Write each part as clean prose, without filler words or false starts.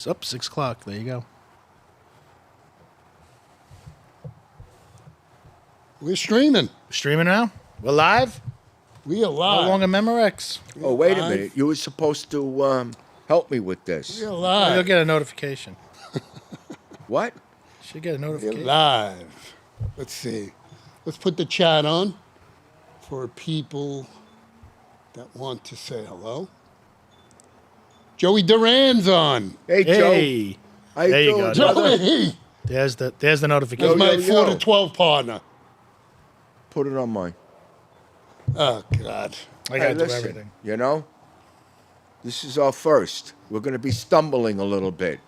It's up 6 o'clock. There you go. We're streaming. Streaming now. We're live. We are No live. longer Memorex. Oh, wait a live. minute. You were supposed to help me with this. We're You'll live. get a notification. What? Should get a We're notification. live. Let's see. Let's put the chat on for people that want to say hello. Joey Duran's on. Hey, Joe. Hey, How you There you doing, go. brother? Joey, there's the that's notification. my yo, 4 yo. to 12 partner. Put it on mine. Oh, God. I gotta Hey, do listen, everything. you know, this is our first. We're going to be stumbling a little bit.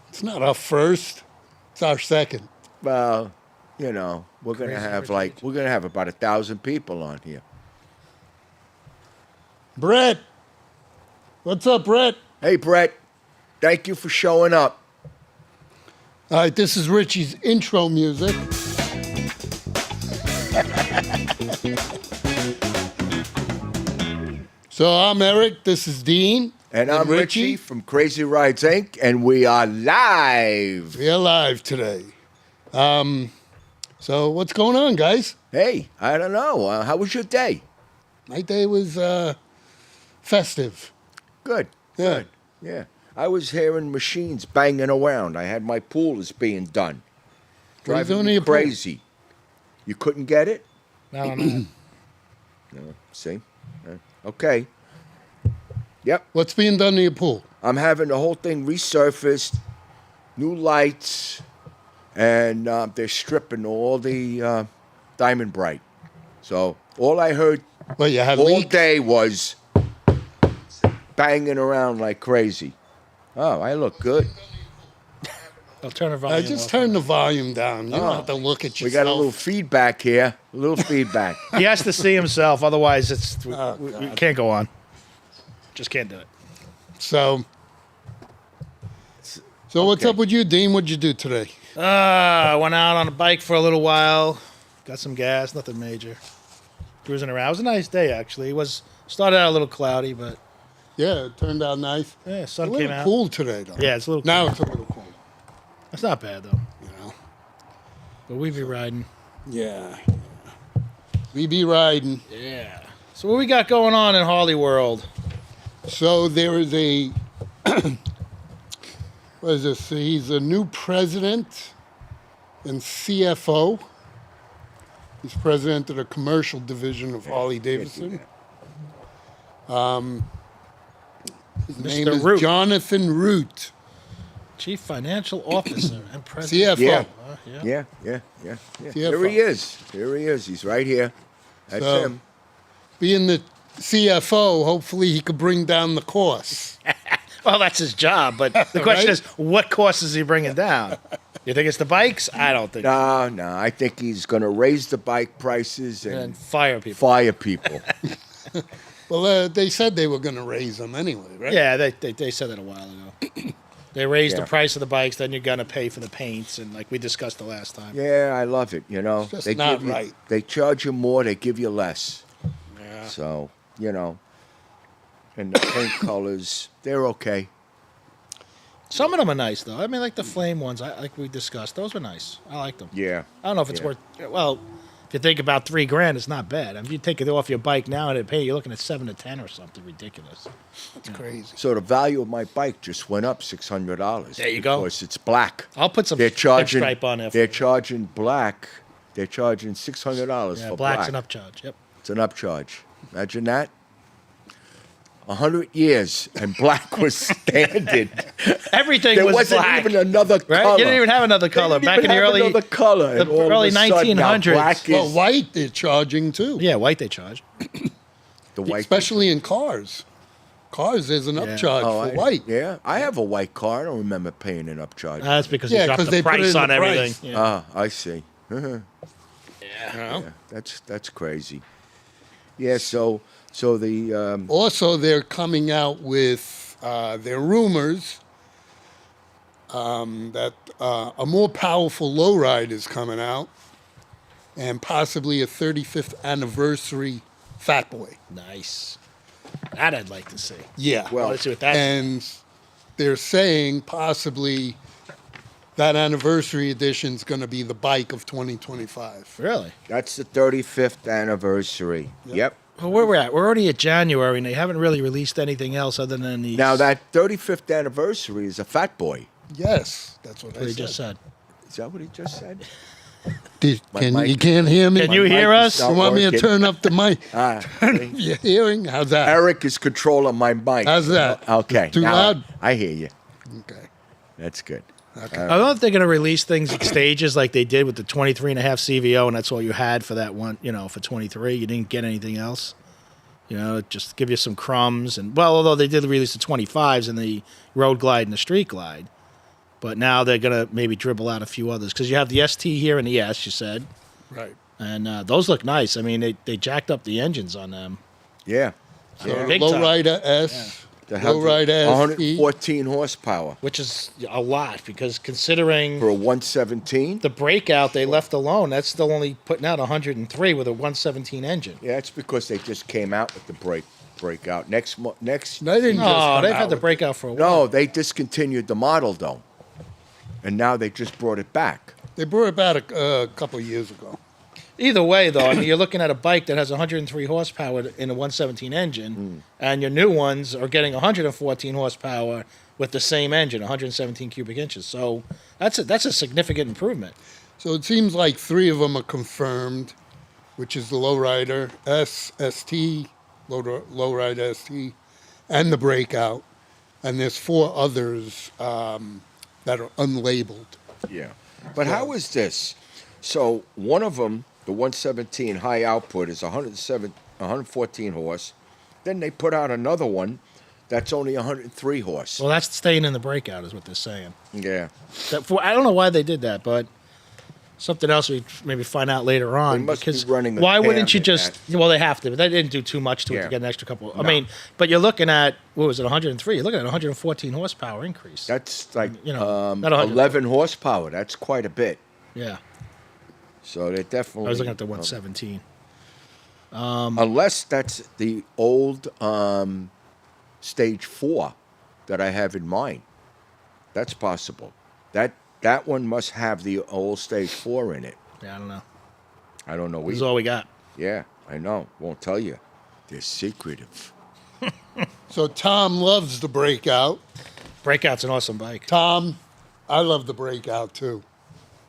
It's not our first. It's our second. Well, you know, we're going to Crazy have rich we're going to have about 1,000 people on here. Brett. What's up, Brett? Hey, Brett. Thank you for showing up. All right, this is Richie's intro music. So I'm Eric. This is Dean. And I'm Richie from Crazy Rides Inc., and we are live. We're live today. So what's going on, guys? Hey, I don't know. How was your day? My day was festive. Good. Yeah. Good. Yeah. I was hearing machines banging around. I had my pool is being done. What are you Driving doing to me your pool? crazy. You couldn't get it? No, no. No. See? Okay. Yep. What's being done to your pool? I'm having the whole thing resurfaced, new lights, and they're stripping all the Diamond Bright. So all I heard Well, you had all leaks. day was banging around like crazy. Oh, I look good. I'll turn the I volume just off. turned the volume down. You Oh. don't have to look at We yourself. got a little feedback here. A little feedback. He has to see himself, otherwise we God. can't go on. Just can't do it. So what's Okay. up with you, Dean? What'd you do today? I went out on a bike for a little while. Got some gas. Nothing major. Cruising around. It was a nice day, actually. It was started out a little cloudy, but Yeah, it turned out nice. yeah, A sun little came out. cool today, though. Yeah, it's a little. Now it's a little cool. It's not bad though. You know. But we be riding. Yeah. We be riding. Yeah. So what we got going on in Harley World? So there is a what is this? He's a new president and CFO. He's president of the commercial division of Harley Davidson. His name Mr. is Root. Jonathan Root, Chief Financial Officer and President. CFO. Yeah. Yeah. Yeah. CFO. Here he is. Here he is. He's right here. That's So- him. Being the CFO, hopefully he could bring down the costs. Well, that's his job. But the question Right? is, what cost is he bringing down? You think it's the bikes? I don't think. No. I think he's going to raise the bike prices And and fire people. fire people. Well, they said they were going to raise them anyway, right? Yeah, they said that a while ago. They raised the Yeah. price of the bikes, then you're gonna pay for the paints, and like we discussed the last time. Yeah, I love it. You know, Just not give you, right. They charge you more, they give you less. Yeah. So you know, and the paint colors, they're okay. Some of them are nice though. I mean, like the flame ones, like we discussed, those were nice. I like them. Yeah. I don't know if it's Yeah. worth. Well, if you think about $3,000, it's not bad. If you take it off your bike now and it pay, you're looking at 7 to 10 or something ridiculous. That's crazy. So the value of my bike just went up $600. There you go. Because it's black. I'll put some They're charging. stripe on there. They're charging black. They're charging $600 Yeah, for black's black. an upcharge. Yep. It's an upcharge. Imagine that. 100 years and black was standard. Everything There was wasn't black. even another Right? color. You didn't even have another They color didn't back in even the have early. another color. And the all of early a sudden now 1900s. black is Well, white they're charging too. Yeah, white they charge. the white. Especially in cars. Cars, there's an upcharge Oh, for white. Yeah, I have a white car. I don't remember paying an upcharge. That's because Yeah, they dropped 'cause the they put it price in on the everything. price. Yeah. I see. You know? Yeah, that's crazy. Yeah, so the Also, they're coming out with their rumors that a more powerful lowride is coming out, and possibly a 35th anniversary Fat Boy. Nice. That I'd like to see. Yeah. Well, Let's see what that. And they're saying possibly that anniversary edition is going to be the bike of 2025. Really? That's the 35th anniversary. Yep. Well, where we're at? We're already at January, and they haven't really released anything else other than these. Now that 35th anniversary is a Fat Boy. Yes, that's what what I he said. just said. Is that what he just said? Can, mic- you can't hear me? Can you mic hear is us? not You want me to working. turn up the mic? Ah, You're hearing? How's that? Eric is controlling my mic. How's that? Okay. Too now loud? I hear you. Okay. That's good. I don't know if they're going to release things in stages like they did with the 23.5 CVO, and that's all you had for that one, for 23. You didn't get anything else. Just give you some crumbs. And, well, although they did release the 25s and the Road Glide and the Street Glide. But now they're going to maybe dribble out a few others. Because you have the ST here and the S, you said. Right. And those look nice. I mean, they jacked up the engines on them. Yeah. So Big time. Lowrider S, They have Lowrider ST. 114 horsepower Which is a lot because considering for a 117. the breakout they left alone, that's still only putting out 103 with a 117 engine. Yeah, it's because they just came out with the breakout. Next. They didn't just No, come they've out had the with- breakout for a while. No, they discontinued the model though, and now they just brought it back. They brought it back a couple of years ago. Either way, though, I mean, you're looking at a bike that has 103 horsepower in a 117 engine, and your new ones are getting 114 horsepower with the same engine, 117 cubic inches. So that's a significant improvement. So it seems like 3 of them are confirmed, which is the Lowrider ST, Lowrider ST, and the Breakout. And there's 4 others that are unlabeled. Yeah, but how is this? So one of them, the 117 high output, is 114 horse. Then they put out another one that's only 103 horse. Well, that's staying in the breakout, is what they're saying. Yeah, I don't know why they did that, but something else we maybe find out later on. They must be because running a why wouldn't cam you in just? Well, they have to, but they didn't do too much to it Yeah. to get an extra couple. I No. mean, but you're looking at what was it, 103? You're looking at 114 horsepower increase. that's like not 100. 11 horsepower. That's quite a bit. Yeah, So they definitely. I was looking at the 117. Unless that's the old stage 4 that I have in mind. That's possible. That one must have the old stage 4 in it. Yeah, I don't know. I don't know. This is all we got. Yeah, I know. Won't tell you. They're secretive. So Tom loves the Breakout. Breakout's an awesome bike. Tom, I love the Breakout too.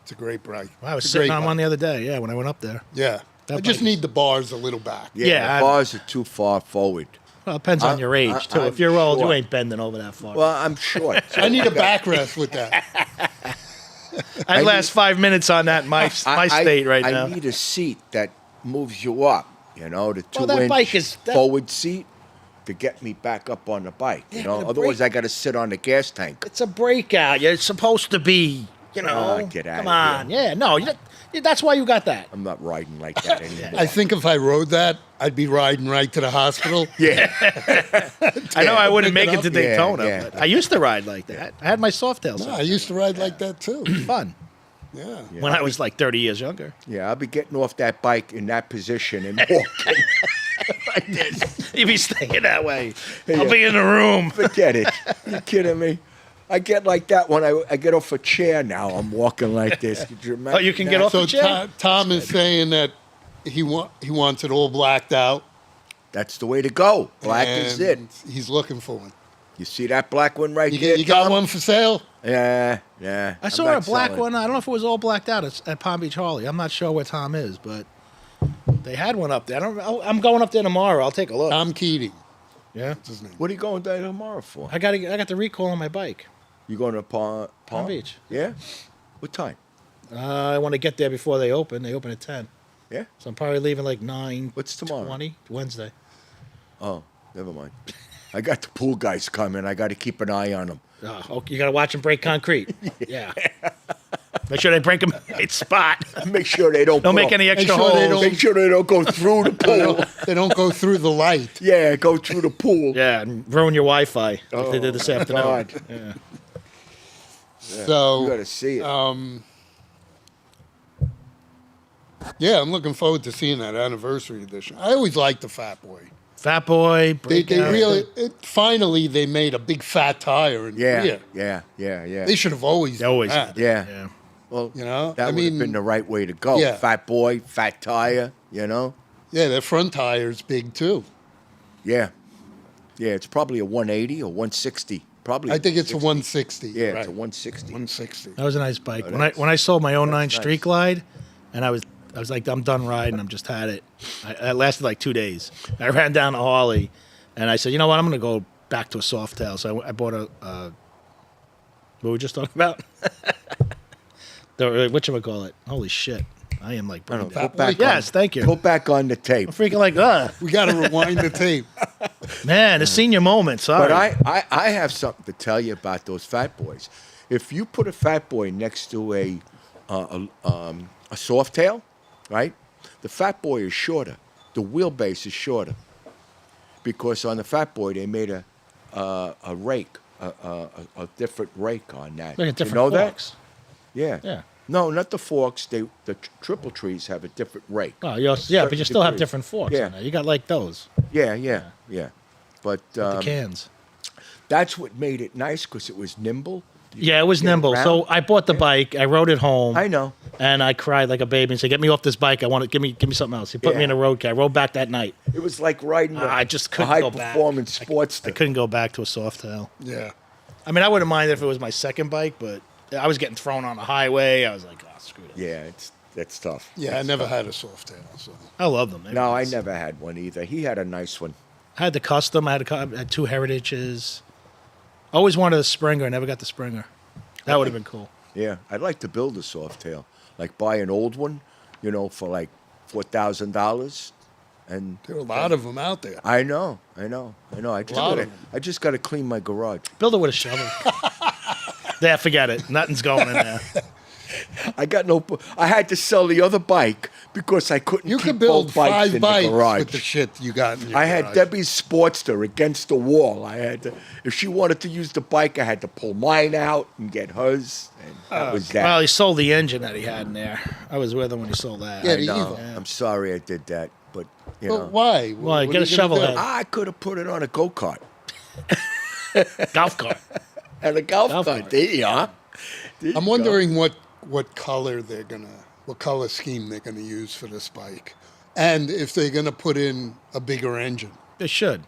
It's a great bike. I was It's a sitting great on bike. one the other day. Yeah, when I went up there. Yeah. That I just bike is- need the bars a little back. Yeah, the I- bars are too far forward. Well, it depends on your age too. I'm If you're old, you sure. ain't bending over that far. Well, I'm short. I need a backrest with that. I last 5 minutes on that in my state right I now. need a seat that moves you up. The Well, 2-inch that bike is- that- forward seat to get me back up on the bike. Yeah, but the Otherwise brake- I got to sit on the gas tank. It's a breakout. You're supposed to be, get outta Come on. Yeah, no, that's why you got that. I'm not riding like that anymore. I think if I rode that, I'd be riding right to the hospital. Yeah. I know I wouldn't pick make it it to up. Yeah, Daytona, yeah. but I used to ride like that. I had my Softail. No, I used to ride like that too. Fun Yeah. when I was like 30 years younger. Yeah, I'll be getting off that bike in that position and walking like this. You'd be staying that way. I'll be in the room. Forget it. You kidding me? I get like that when I get off a chair now. I'm walking like this. Could you imagine Oh, you can that? get off So the chair? Tom is saying that he wants it all blacked out. That's the way to go. Black is it. and He's looking for one. You see that black one right You, there? you got Tom? one for sale? Yeah. I I'm saw not a black selling. one. I don't know if it was all blacked out at Palm Beach Harley. I'm not sure where Tom is, but they had one up there. I'm going up there tomorrow. I'll take a look. Tom Keating. Yeah, That's his name. What are you going there tomorrow for? I got the recall on my bike. You going to Palm Beach. Yeah. What time? I want to get there before they open. They open at 10. Yeah. So I'm probably leaving like 9. What's tomorrow? 20 Wednesday. Oh, never mind. I got the pool guys coming. I got to keep an eye on them. Oh, okay, you got to watch them break concrete. Yeah. Make sure they break them in the right spot. Make sure they don't. Don't put make a- any extra sure they holes. don't- Make sure they don't go through the pool. They don't go through the light. Yeah, go through the pool. Yeah, and ruin your Wi-Fi like they did this afternoon. God. Yeah. You So, got to see it. yeah, I'm looking forward to seeing that anniversary edition. I always liked the Fat Boy. Fat Boy. They Breakout. really finally they made a big fat tire in Yeah, Korea. yeah. They should have always They always done that. did. Yeah. Yeah. Well, You know, that I would have mean- been the right way to go. Yeah. Fat Boy, fat tire, you know? Yeah, their front tire's big too. Yeah. Yeah, it's probably a 180 or 160. Probably. I think it's a 160. 160. Yeah, right. it's a 160. 160. That was a nice bike. Oh, When I sold my 09 that's Street nice. Glide, and I was like, I'm done riding. I'm just had it. I lasted like 2 days. I ran down to Harley, and I said, you know what? I'm going to go back to a Softail. So I bought a what were we just talking about? Whatchamacallit? Holy shit! I am like, I don't know. Fat Go back Boy? yes, thank you. Go back on the tape. I'm freaking like, We got to rewind the tape. man, the senior moment. Sorry. But I have something to tell you about those Fat Boys. If you put a Fat Boy next to a Softail, right? The Fat Boy is shorter. The wheelbase is shorter because on the Fat Boy they made a rake, a different rake on that. Look at different you know forks. that? Yeah. Yeah. No, not the forks. The triple trees have a different rake. Oh, yeah, but you Certain still have degrees. different forks. Yeah. In there. You got like those, Yeah. But the cans. that's what made it nice because it was nimble. You Yeah, it was could get nimble. So around. I bought the bike. I rode it home. I know. And I cried like a baby and said, "Get me off this bike. I want to give me something else." He put me Yeah. in a road car. I rode back that night. It was like riding a, I just a couldn't high go back. performance I Sportster. couldn't go back to a Softail. Yeah. I mean, I wouldn't mind if it was my second bike, but I was getting thrown on the highway. I was like, "Oh, screw it." Yeah, that's tough. Yeah, I never had a soft tail. So I love them. No, I never had one either. He had a nice one. I had the custom. I had 2 Heritages. Always wanted a Springer. I never got the Springer. That would have been cool. Yeah, I'd like to build a Softail, like buy an old one, for like $4,000, and there are a lot of them out there. I know. I Lot just of 'em. I just got to clean my garage. Build it with a shovel. Yeah, forget it. Nothing's going in there. I got no. I had to sell the other bike because I couldn't. You keep could build both bikes 5 in bikes the garage. with the shit you got in your I had garage. Debbie's Sportster against the wall. I had to, if she wanted to use the bike, I had to pull mine out and get hers. And that was that. Well, he sold the engine that he had in there. I was with him when he sold that. Yeah, I the know. Evo. I'm sorry I did that, but you But know, why? Why? What Get are a you gonna shovel do? head. I could have put it on a go kart Golf cart. and a golf Golf cart. cart. There you are. There you I'm go. wondering what color what color scheme they're gonna use for this bike, and if they're gonna put in a bigger engine. They should.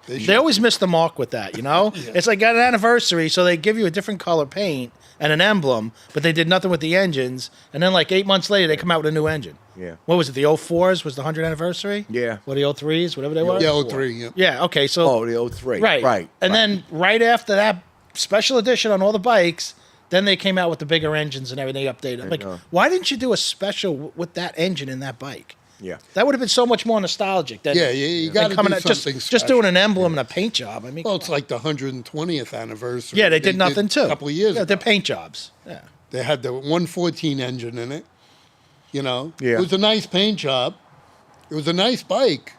They should. They always miss the mark with that, you know? It's like got an anniversary, so they give you a different color paint and an emblem, but they did nothing with the engines. And then like 8 months later, they come out with a new engine. Yeah. What was it? The 04s was the 100th anniversary? Yeah. Or the 03s, whatever they were? Yeah, 03. Yeah. Yeah, okay, so. Oh, the 03. right. Right. And then right after that special edition on all the bikes, then they came out with the bigger engines and everything updated. Like, know. why didn't you do a special with that engine in that bike? Yeah. That would have been so much more nostalgic. Than, Yeah, you than gotta coming do out- just something just doing an emblem and a paint job. I mean, Well, it's like the 120th anniversary. yeah, they did nothing too. A couple of years Yeah, ago. they're paint jobs. Yeah. They had the 114 engine in it. You know, Yeah. It was a nice paint job. It was a nice bike,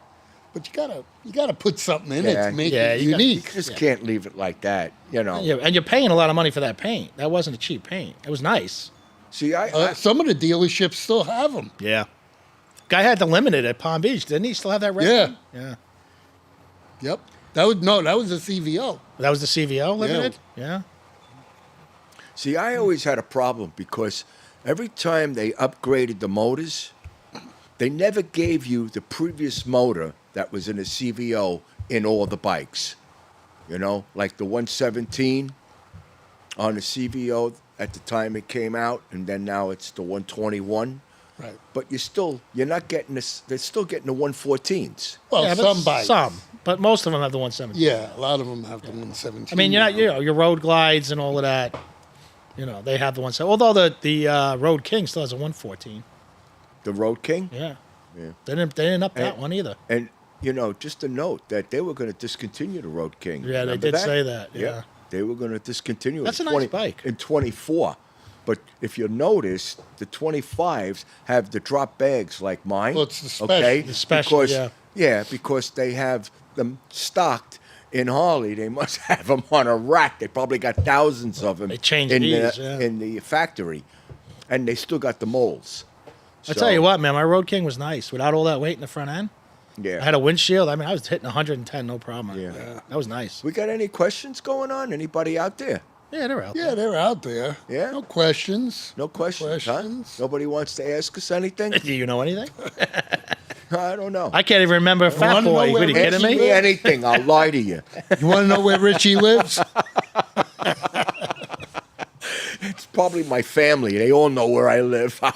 but you gotta put something in it Yeah. to make Yeah, it you gotta- unique. Just can't leave it like that. You know. Yeah, and you're paying a lot of money for that paint. That wasn't a cheap paint. It was nice. See, Some of the dealerships still have them. Yeah. Guy had the limited at Palm Beach. Didn't he still have that red? Yeah. one? Yeah. Yep. That was a CVO. That was the CVO limited? Yeah. See, I always had a problem because every time they upgraded the motors, they never gave you the previous motor that was in a CVO in all the bikes. You know, like the 117 on the CVO at the time it came out, and then now it's the 121. Right. But you're not getting this. They're still getting the 114s. Well, Yeah, but some bikes. Some. But most of them have the 117. Yeah, a lot of them have the 117. I mean, your road glides and all of that. You know, they have the 117. Although the Road King still has a 114. The Road King. Yeah. Yeah. They didn't up that And- one either. And just a note that they were going to discontinue the Road King. Yeah, they Remember did say that, yeah. They were going to discontinue That's it a nice bike. in 24. But if you notice, the 25s have the drop bags like mine. Well, it's the special. Okay, The special, because, yeah. because they have them stocked in Harley. They must have them on a rack. They probably got thousands of them. They changed in these, the, yeah. in the factory, and they still got the molds. I tell you what, man, my Road King was nice without all that weight in the front end. Yeah. I had a windshield. I mean, I was hitting 110, no problem. Yeah. That was nice. We got any questions going on? Anybody out there? Yeah, they're out Yeah, there. they're out there. Yeah? No questions. No questions, Questions? huh? Nobody wants to ask us anything? Do you know anything? I don't know. I can't even remember Fat wanna know Boy. where Are you kidding Ask me? me anything, I'll lie to you. You want to know where Richie lives? It's probably my family. They all know where I live. All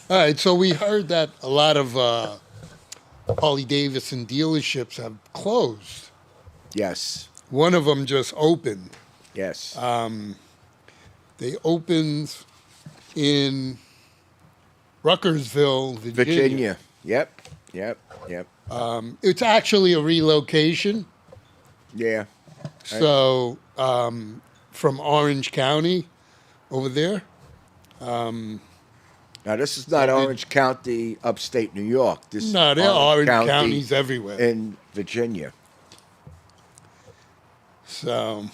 right, so we heard that a lot of Harley Davidson dealerships have closed. Yes. One of them just opened. Yes. They opened in Ruckersville, Virginia. Yep. It's actually a relocation. Yeah. So from Orange County over there. Now, this is not Orange County, upstate New York. This is No, there are Orange County counties everywhere. in Virginia. So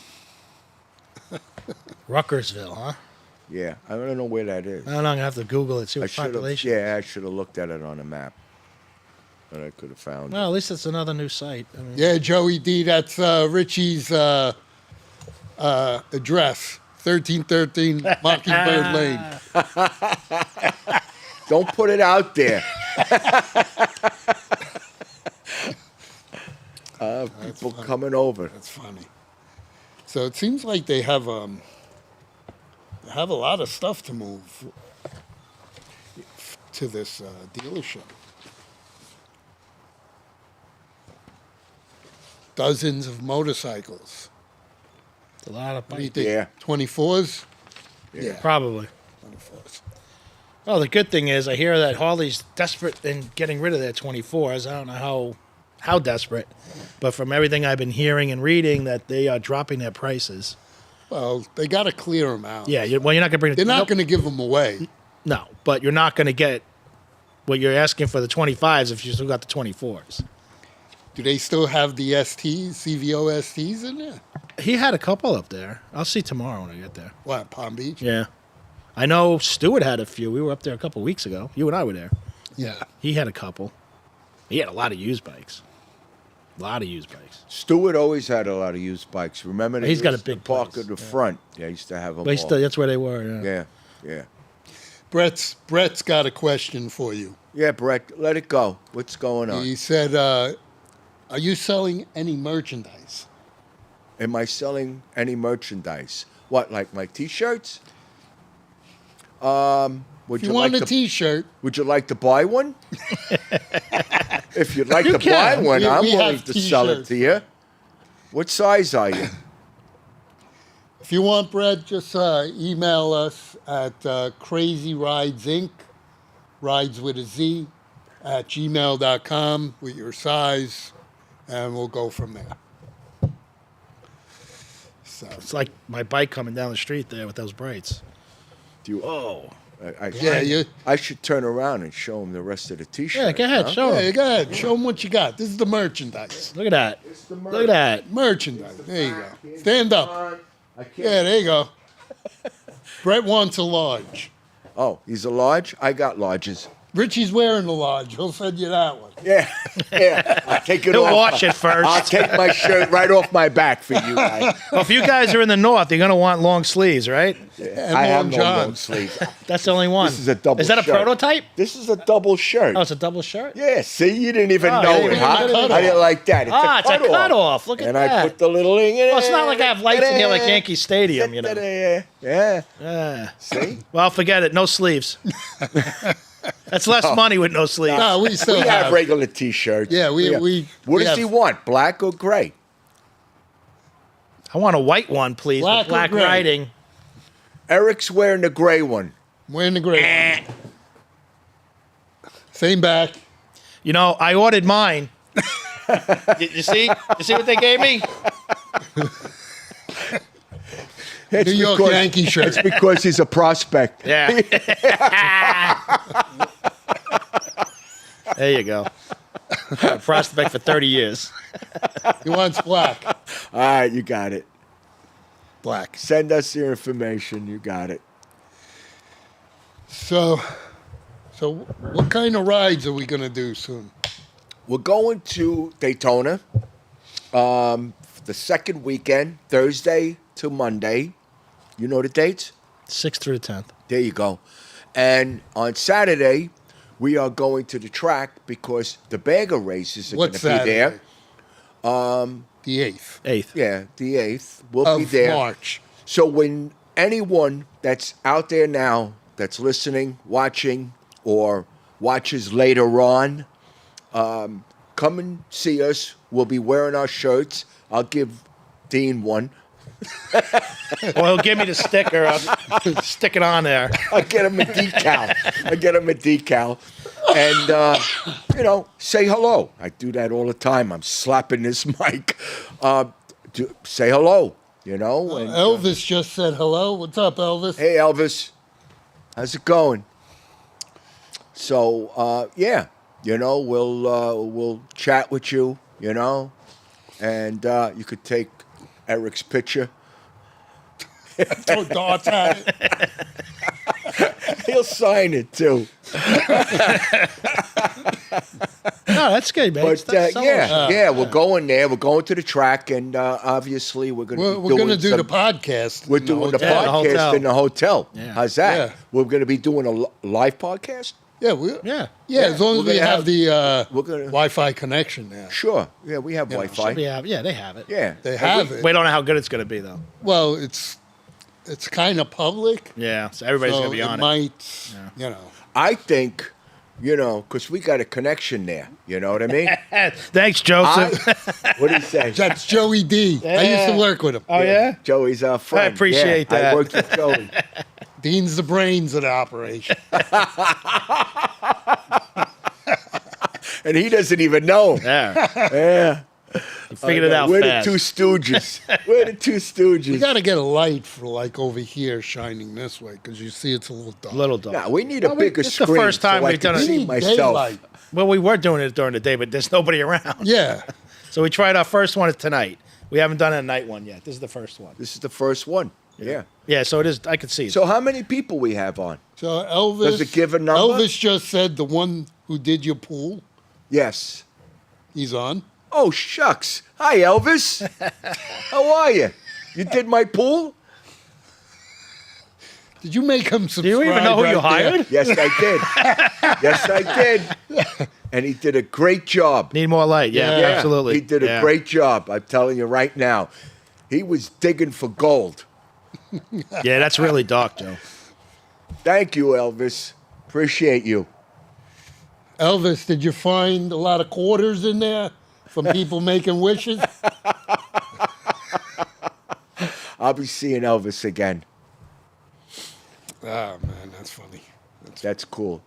Ruckersville, huh? Yeah. I don't know where that is. I don't know. I'm gonna have to Google it. See I what should have. population. Yeah, I should have looked at it on a map. But I could have found Well, at least it's another new site. I mean, yeah, Joey D, that's Richie's address. 1313 Mockingbird Lane. it. Don't put it out there. People coming over. That's funny. So it seems like they have a lot of stuff to move to this dealership. Dozens of motorcycles. it's a lot of What do you bikes. think? Yeah. 24s? Yeah. Probably. 24s. Well, the good thing is I hear that Harley's desperate in getting rid of their 24s. I don't know how desperate, but from everything I've been hearing and reading, that they are dropping their prices. Well, they got to clear them out. Yeah, well, you're not going to bring. They're not nope. going to give them away. No, but you're not going to get what you're asking for the 25s if you still got the 24s. Do they still have the STs, CVO STs in there? He had a couple up there. I'll see tomorrow when I get there. What, Palm Beach? Yeah. I know Stewart had a few. We were up there a couple weeks ago. You and I were there. Yeah. He had a couple. He had a lot of used bikes. A lot of used bikes. Stewart always had a lot of used bikes. Remember? They He's got a used to big park place. at the front. Yeah, I used to have them But all. that's where they were. Yeah. Yeah. Brett's got a question for you. Yeah, Brett, let it go. What's going on? He said, are you selling any merchandise? Am I selling any merchandise? What, like my T-shirts? Would If you want like a to, T-shirt, Would you like to buy one? If you'd like You to can. buy one, I'm We willing have to sell it T-shirts. to you. What size are you? if you want, Brett, just email us at Crazy Rides Inc., rides with a Z, at gmail.com with your size, and we'll go from there. So, It's like my bike coming down the street there with those brights. Do you? Oh. I should turn around and show him the rest of the T-shirt. Yeah, go ahead. huh? Show 'em. hey, go ahead. Show them what you got. This is the merchandise. Look at that. Look at that. Merchandise. There you go. Stand up. I can't. Yeah, there you go. Brett wants a large. Oh, he's a large? I got larges. Richie's wearing the large. He'll send you that one. Yeah. I'll take it He'll off. wash it first. I'll take my shirt right off my back for you guys. Well, if you guys are in the north, you're going to want long sleeves, right? And I have long no johns. long sleeves. That's the only one. This is a double Is that a shirt. prototype? This is a double shirt. Oh, it's a double shirt? Yeah, see, you didn't even Oh, know yeah, it, yeah, huh? yeah, yeah. I didn't like that. It's It's a cutoff. Look at and that. I put the little thing in it. Well, it's not like I have lights in here like Yankee Stadium, you know. Yeah. Yeah. See? Well, forget it. No sleeves. That's less money with no sleeves. No, we still We have. have regular T-shirts. Yeah, we What we does have he want? Black or gray? I want a white one, please. Black with or black gray? writing. Eric's wearing the gray one. wearing the gray. Same back. You know, I ordered mine. You see? You see what they gave me? It's New York because- Yankee shirt. It's because he's a prospect. Yeah. There you go. A prospect for 30 years. He wants black. All right, you got it. Black. Send us your information. You got it. So what kind of rides are we gonna do soon? we're going to Daytona. The second weekend, Thursday to Monday. You know the dates? 6th through the 10th. There you go. And on Saturday, we are going to the track because the bagger races are going What's to be that? there. The 8th 8th. Yeah, the 8th. We'll be of there. March. So when anyone that's out there now that's listening, watching, or watches later on, come and see us. We'll be wearing our shirts. I'll give Dean one. Well, he'll give me the sticker. I'll stick it on there. I get him a decal. And, say hello. I do that all the time. I'm slapping this mic. Say hello, And, Elvis just said hello. What's up, Elvis? hey, Elvis. How's it going? So, we'll chat with you, And you could take Eric's picture. Throw darts at it. He'll sign it, too. No, that's good, man. But That's so much. we're going there. We're going to the track, and obviously we're going to We're going to do the podcast. We're in doing the hotel. Yeah, the podcast hotel. in the hotel. Yeah. How's that? Yeah. We're going to be doing a live podcast. Yeah, Yeah. as long as We're we gonna have the we're gonna- Wi-Fi connection there. Sure. Yeah, we have Wi-Fi. Yeah, they have it. Yeah, They have it. We don't know how good it's going to be, though. Well, it's kind of public. Yeah, so everybody's so going to be on it. might, I think, because we got a connection there. You know what I mean? Thanks, Joseph. What do you say? That's Joey D. I used to work with him. Oh, yeah? Joey's our friend. appreciate Yeah, that. I worked with Joey. Dean's the brains of the operation. And he doesn't even know. Yeah. Yeah. You figured it out We're fast. the two stooges. We're the two stooges. You got to get a light for over here shining this way because you see it's a little dark. Little dog. Nah, we need a Well, bigger it's the screen. first time so I we've can done it. see We need myself. daylight. Well, we were doing it during the day, but there's nobody around. Yeah. So we tried our first one tonight. We haven't done a night one yet. This is the first one. This is the first one. Yeah. Yeah, so it is. I could see it. So how many people we have on? So Elvis. Does it give a number? Elvis just said the one who did your pool, Yes. he's on. Oh, shucks. Hi, Elvis. How are you? You did my pool? Did you make him subscribe? Do you even know who right you there? hired? Yes, I did. Yes, I did. And he did a great job. Need more light. Yeah, Yeah. absolutely. He did a Yeah. great job. I'm telling you right now. He was digging for gold. Yeah, that's really dark, Joe. Thank you, Elvis. Appreciate you. Elvis, did you find a lot of quarters in there from people making wishes? I'll be seeing Elvis again. Oh, man, that's funny. That's cool.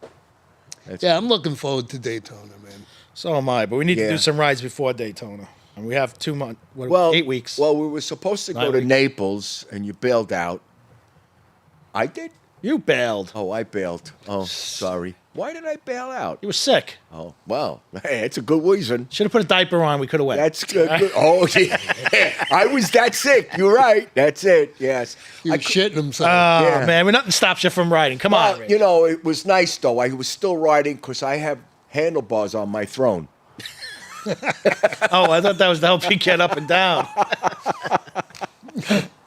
Yeah, I'm looking forward to Daytona, man. So am I. But we need to Yeah. do some rides before Daytona. And we have 2 months. Well, 8 weeks. Well, we were supposed to go 9 to weeks. Naples, and you bailed out. I did? You bailed. Oh, I bailed. Oh, sorry. Why did I bail out? You were sick. Oh, well, hey, it's a good reason. Should have put a diaper on. We could have went. That's good. Oh, yeah. I was that sick. You're right. That's it. Yes. He was shitting himself. Oh, Yeah. man. Nothing stops you from riding. Come on. Well, Rick. it was nice, though. I was still riding because I have handlebars on my throne. Oh, I thought that was to help you get up and down.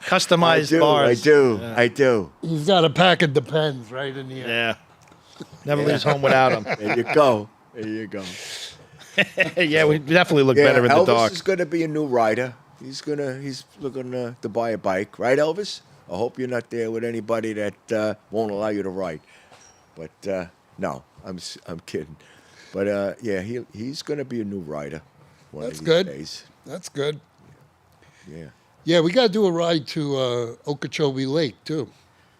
Customized bars. I do. He's got a pack of Depends right in here. Yeah. Never leaves home without them. There you go. There you go. Yeah, we definitely look Yeah, better in the Elvis dark. is going to be a new rider. He's looking to buy a bike, right, Elvis? I hope you're not there with anybody that won't allow you to ride. But no, I'm kidding. But yeah, he's going to be a new rider. One That's of these good. Days. That's good. Yeah, Yeah, we got to do a ride to Okeechobee Lake, too.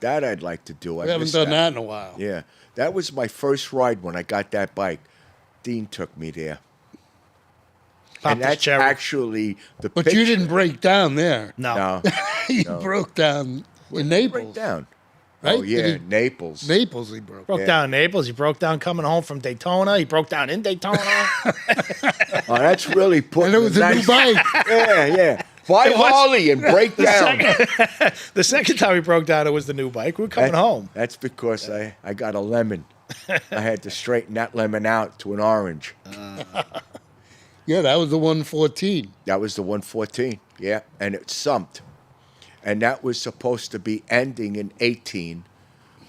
that I'd like to do. We haven't done that in a while. Yeah, that was my first ride when I got that bike. Dean took me there. Popped And his that's cherry. actually the But picture. you didn't break down there. No. No. You No. broke down in Break Naples. down. Right? Oh, yeah, Did he- Naples. Naples he broke. Broke Yeah. down in Naples. He broke down coming home from Daytona. He broke down in Daytona. Oh, that's really putting And it was a new nice- bike. Yeah, yeah. Buy It was- Harley and break down. The second time he broke down, it was the new bike. We were coming home. That's because I got a lemon. I had to straighten that lemon out to an orange. Yeah, that was the 114. That was the 114. Yeah, and it sumped. And that was supposed to be ending in 18,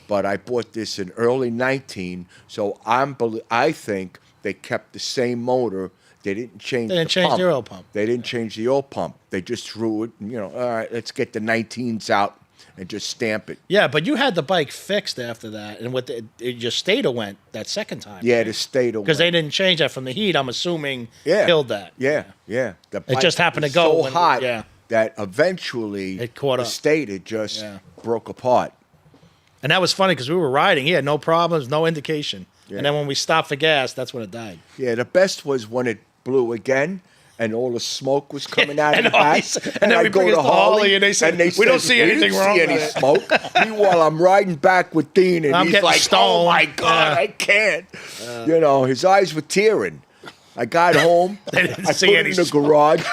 but I bought this in early 19, so I think they kept the same motor. They didn't change. They didn't change pump. the oil pump. They didn't change the oil pump. They just threw it. All right, let's get the 19s out and just stamp it. Yeah, but you had the bike fixed after that, and with your stator went that second time. Yeah, the state of because they didn't change that from the heat. I'm assuming Yeah. killed that. Yeah. The It just bike happened to was go so when- hot yeah. that eventually It caught the up. stator just Yeah. broke apart. And that was funny because we were riding. He had no problems, no indication. Yeah. And then when we stopped for gas, that's when it died. Yeah, the best was when it blew again and all the smoke was coming out of And the back. and then I we bring it to Harley and they said, "We don't see "We anything didn't wrong see with any it." smoke. Meanwhile, I'm riding back with Dean and I'm he's getting like, stoned. "Oh my God, Yeah. I can't." His eyes were tearing. I got home. They didn't I see put it any in the smoke. garage.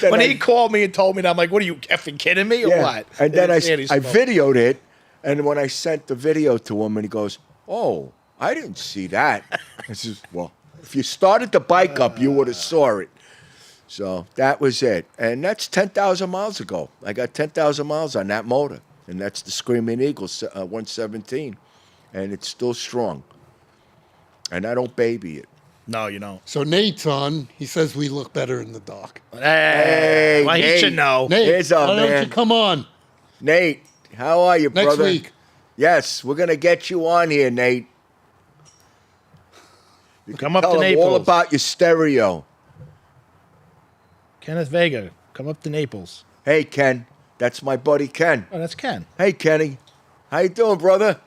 Then When I- he called me and told me that, I'm like, what are you effing kidding me or yeah. what? And They then I didn't see any smoke. videoed it, and when I sent the video to him, and he goes, "Oh, I didn't see that." I says, "Well, if you started the bike up, you would have saw it." So that was it, and that's 10,000 miles ago. I got 10,000 miles on that motor, and that's the Screaming Eagle 117, and it's still strong. And I don't baby it. No, you don't. So Nate's on. He says we look better in the dark. Hey, well, he Nate. should know. Nate, Here's our why don't man. you come on Nate, how are you, next brother? week? Yes, we're gonna get you on here, Nate. Come up Tell to them all Naples. about your stereo. Kenneth Vega, come up to Naples. Hey, Ken. That's my buddy Ken. Oh, that's Ken. Hey, Kenny. How you doing, brother?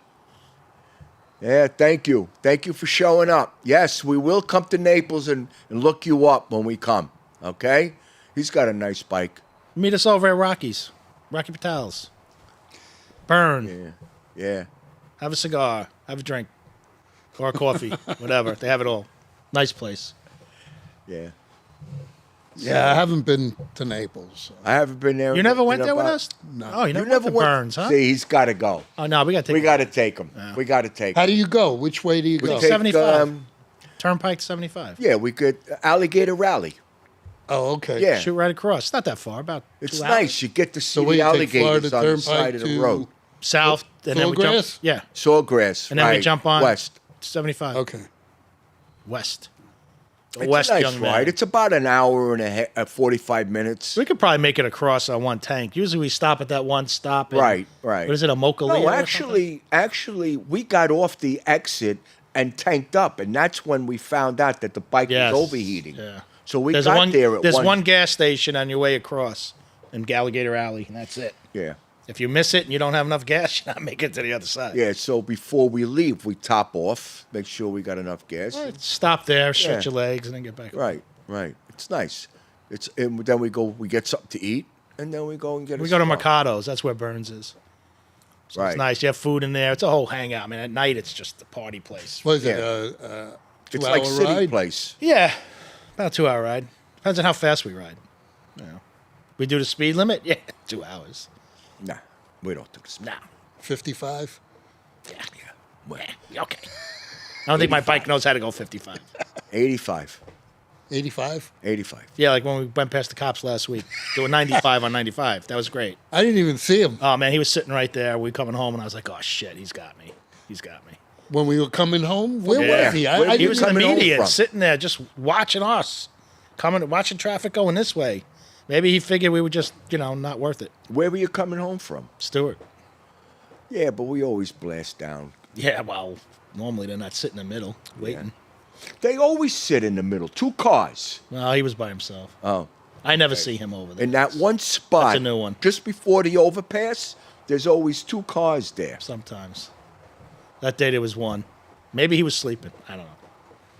Yeah, thank you. Thank you for showing up. Yes, we will come to Naples and look you up when we come, okay? He's got a nice bike. Meet us over at Rocky's. Rocky Patel's. Burn. Yeah. Have a cigar. Have a drink. Or a coffee. Whatever. They have it all. Nice place. Yeah. Yeah, I haven't been to Naples. I haven't been there. You never went in there with about- us? No. Oh, you You never, never went to went. Burns, huh? See, he's got to go. Oh, no, we got to take We got to take him. Yeah. We got to take How him. do you go? Which way do you We go? take, 75. Turnpike 75. yeah, we could Alligator Rally. Oh, okay. Yeah. Shoot right across. It's not that far. About It's 2 hours. nice. You get to see So where the you take alligators Florida on the Turnpike side of the to- road. South. And then we jump. Sawgrass? Yeah. Sawgrass. And then we right, jump on west. 75. Okay. West. A It's west a nice young man. ride. It's about an hour and a half, 45 minutes. We could probably make it across on one tank. Usually we stop at that one stop. in- Right. What is it, a Mokalia? No, or actually, we got off the exit and tanked up, and that's when we found out that the bike Yes. was overheating. Yeah. So we There's got one, there at There's one. one gas station on your way across in Alligator Alley, and that's it. Yeah. If you miss it and you don't have enough gas, you're not making it to the other side. Yeah. So before we leave, we top off, make sure we got enough gas. Stop there, stretch Yeah. your legs, and then get back. Right. It's nice. And then we go. We get something to eat, and then we go and get. We a go to smoke. Mercado's. That's where Burns is. So Right. It's nice. You have food in there. It's a whole hangout. I mean, at night it's just a party place. What is it? Yeah. It's 2 like hour City ride? Place. Yeah, about a 2 hour ride. Depends on how fast we ride. You know. We do the speed limit. Yeah, 2 hours. Nah, we don't do this. Nah. 55? Yeah. Okay. I don't think my bike knows how to go 55. 85. 85? 85. Yeah, like when we went past the cops last week, doing 95 on 95. That was great. I didn't even see him. Oh man, he was sitting right there. We coming home, and I was like, "Oh shit, he's got me. He's got me." When we were coming home, where Yeah. was he? Where I he He didn't was in the coming home median, from? sitting there, just watching us, watching traffic going this way. Maybe he figured we were just, not worth it. Where were you coming home from? Stewart. Yeah, but we always blast down. Yeah, well, normally they're not sitting in the middle waiting. They always sit in the middle. 2 cars. Well, he was by himself. Oh. I never see him over there. In that one spot, That's a new one. just before the overpass, there's always 2 cars there. Sometimes. That day there was one. Maybe he was sleeping. I don't know.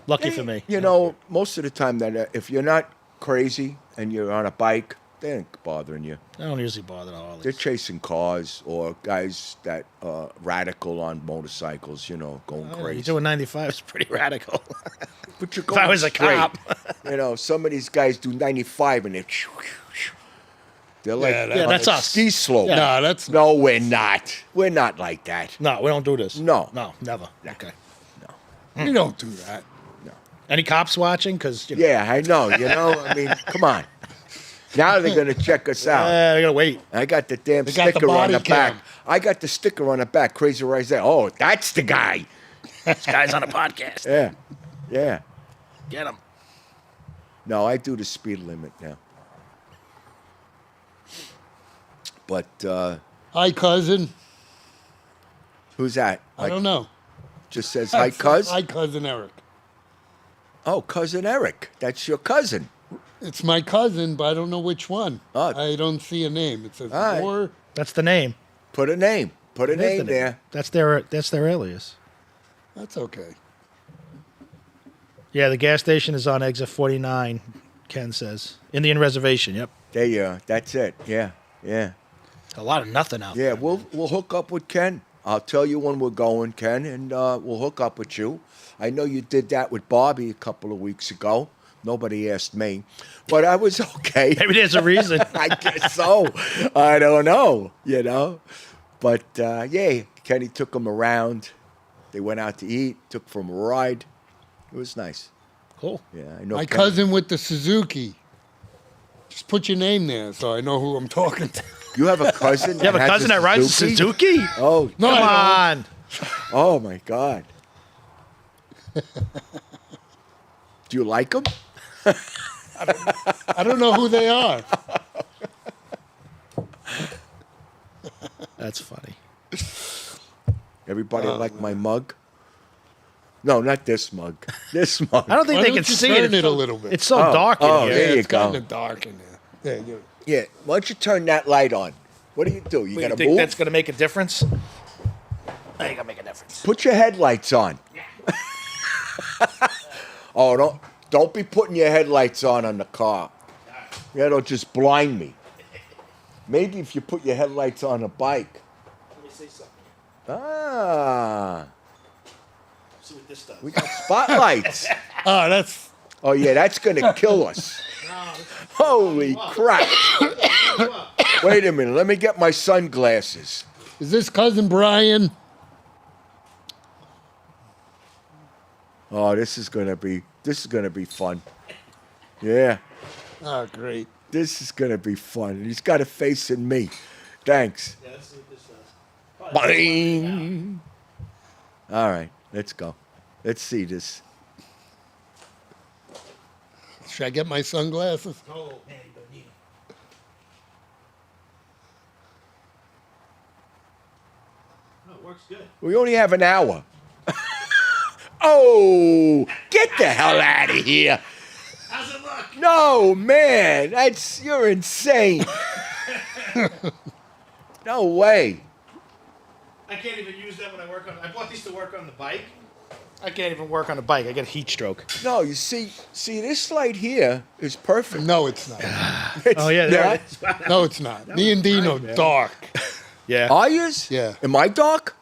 Lucky for me. You know, most of the time that if you're not crazy and you're on a bike, they ain't bothering you. I don't usually bother the They're Harleys. chasing cars or guys that are radical on motorcycles, going You crazy. doing 95 is pretty radical. But you're If going I was a straight. cop. Some of these guys do 95 and they're like Yeah, Yeah, on that's a us. ski slope. Yeah. No, that's No, we're not. We're not like that. No, we don't do this. No. No, never. Okay. you don't do that. Any cops watching? Because Yeah, I know. I mean, come on. Now they're gonna check us out. I gotta wait. I got the damn They got the sticker on body the back. cam. I got the sticker on the back. Crazy Rice there. Oh, that's the guy. This guy's on a podcast. Yeah, yeah. Get him. No, I do the speed limit now. But Hi, cousin. who's that? I don't know. Just says hi, cuz. Hi, cousin Eric. Oh, cousin Eric. That's your cousin. It's my cousin, but I don't know which one. Oh. I don't see a name. It says All right. or That's the name. Put a name. Put a It is the name there. That's their alias. That's okay. Yeah, the gas station is on exit 49. Ken says Indian Reservation. Yep. There you are. That's it. Yeah, yeah. A lot of nothing out Yeah, there. we'll hook up with Ken. I'll tell you when we're going, Ken, and we'll hook up with you. I know you did that with Bobby a couple of weeks ago. Nobody asked me, but I was okay. Maybe there's a reason. I guess so. I don't know, But yeah, Kenny took them around. They went out to eat, took for 'em a ride. It was nice. Cool. Yeah, I know. My Kenny- cousin with the Suzuki. Just put your name there so I know who I'm talking to. You have a cousin? You have a cousin that rides a Suzuki? Oh, No, Come I on. oh my God. Do you like him? I don't know who they are. That's funny. Everybody like my mug? No, not this mug. This mug. I don't think Why they don't can you see turn it. it a little bit? It's so Oh, dark in oh, here. there you it's go. kind of dark in there. There you go. Yeah. Why don't you turn that light on? What do? You Wait, got you to think move? that's going to make a difference? Ain't gonna make a difference. Put your headlights on. Oh, don't be putting your headlights on the car. That'll just blind me. Maybe if you put your headlights on a bike. Let me see something. Ah, See what this does. we got spotlights. Oh, that's Oh yeah, that's gonna kill us. Holy crap! Wait a minute, let me get my sunglasses. is this cousin Brian? Oh, this is gonna be fun. Yeah, Oh, great. this is gonna be fun. He's got a face in me. Thanks. Yeah, let's see what this does. Bing. All right, let's go. Let's see this. Should I get my sunglasses? Oh, man, you don't need them. Oh, it works good. We only have an hour. Oh, get the hell out of here. How's it look? No, man, you're insane. No way. I can't even use them when I work on. I bought these to work on the bike. I can't even work on a bike. I get heat stroke. No, you see this light here is perfect. No, it's not. It's Oh yeah, there not. it is. No, it's not. Me and Dino, dark. Yeah. Are yous? Yeah. Am I dark?